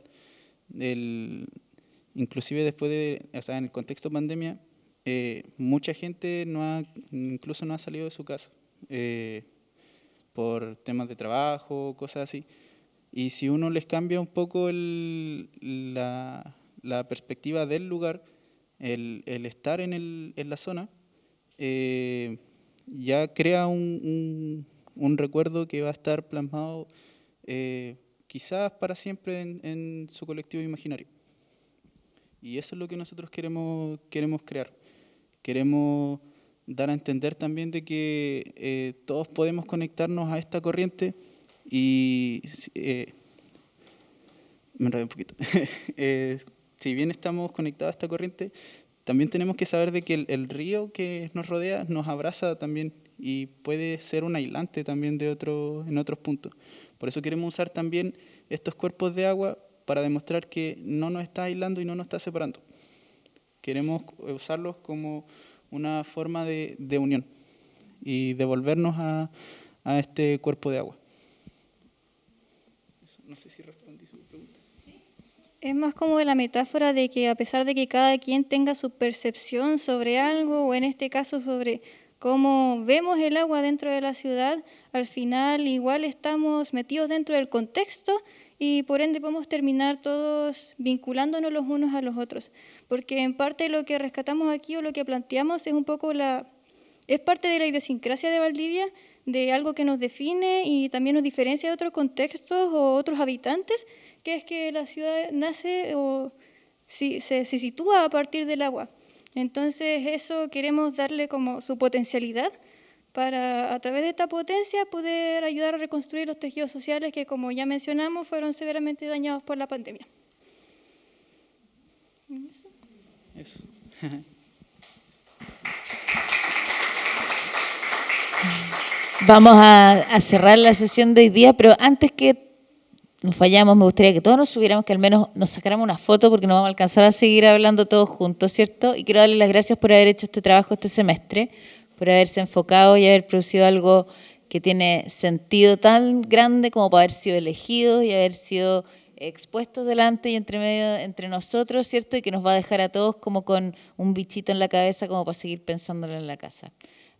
Inclusive después en el contexto pandemia, mucha gente incluso no ha salido de su casa por temas de trabajo, cosas así. Y si uno les cambia un poco la perspectiva del lugar, el estar en la zona, ya crea un recuerdo que va a estar plasmado quizás para siempre en su colectivo imaginario. Y eso es lo que nosotros queremos crear. Queremos dar a entender también de que todos podemos conectarnos a esta corriente y me enredé un poquito. Si bien estamos conectados a esta corriente, también tenemos que saber de que el río que nos rodea nos abraza también y puede ser un aislante también en otros puntos. Por eso queremos usar también estos cuerpos de agua para demostrar que no nos está aislando y no nos está separando. Queremos usarlos como una forma de unión y devolvernos a este cuerpo de agua. No sé si respondí su pregunta. Es más como la metáfora de que a pesar de que cada quien tenga su percepción sobre algo, o en este caso sobre cómo vemos el agua dentro de la ciudad, al final igual estamos metidos dentro del contexto y por ende podemos terminar todos vinculándonos los unos a los otros. Porque en parte lo que rescatamos aquí o lo que planteamos es un poco es parte de la idiosincrasia de Valdivia, de algo que nos define y también nos diferencia de otros contextos o otros habitantes, que es que la ciudad nace o se sitúa a partir del agua. Entonces eso queremos darle como su potencialidad para a través de esta potencia poder ayudar a reconstruir los tejidos sociales que, como ya mencionamos, fueron severamente dañados por la pandemia. Eso. Vamos a cerrar la sesión de hoy día, pero antes que nos fallamos, me gustaría que todos nos subiéramos, que al menos nos sacáramos una foto porque no vamos a alcanzar a seguir hablando todos juntos, ¿cierto? Y quiero darles las gracias por haber hecho este trabajo este semestre, por haberse enfocado y haber producido algo que tiene sentido tan grande como para haber sido elegidos y haber sido expuestos delante y entre medio entre nosotros, ¿cierto? Y que nos va a dejar a todos como con un bichito en la cabeza como para seguir pensándolo en la casa.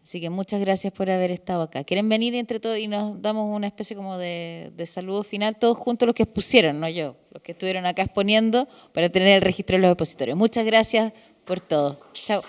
Así que muchas gracias por haber estado acá. ¿Quieren venir entre todos y nos damos una especie como de saludo final todos juntos los que expusieron, no yo, los que estuvieron acá exponiendo para tener el registro de los expositores? Muchas gracias por todo. Chao.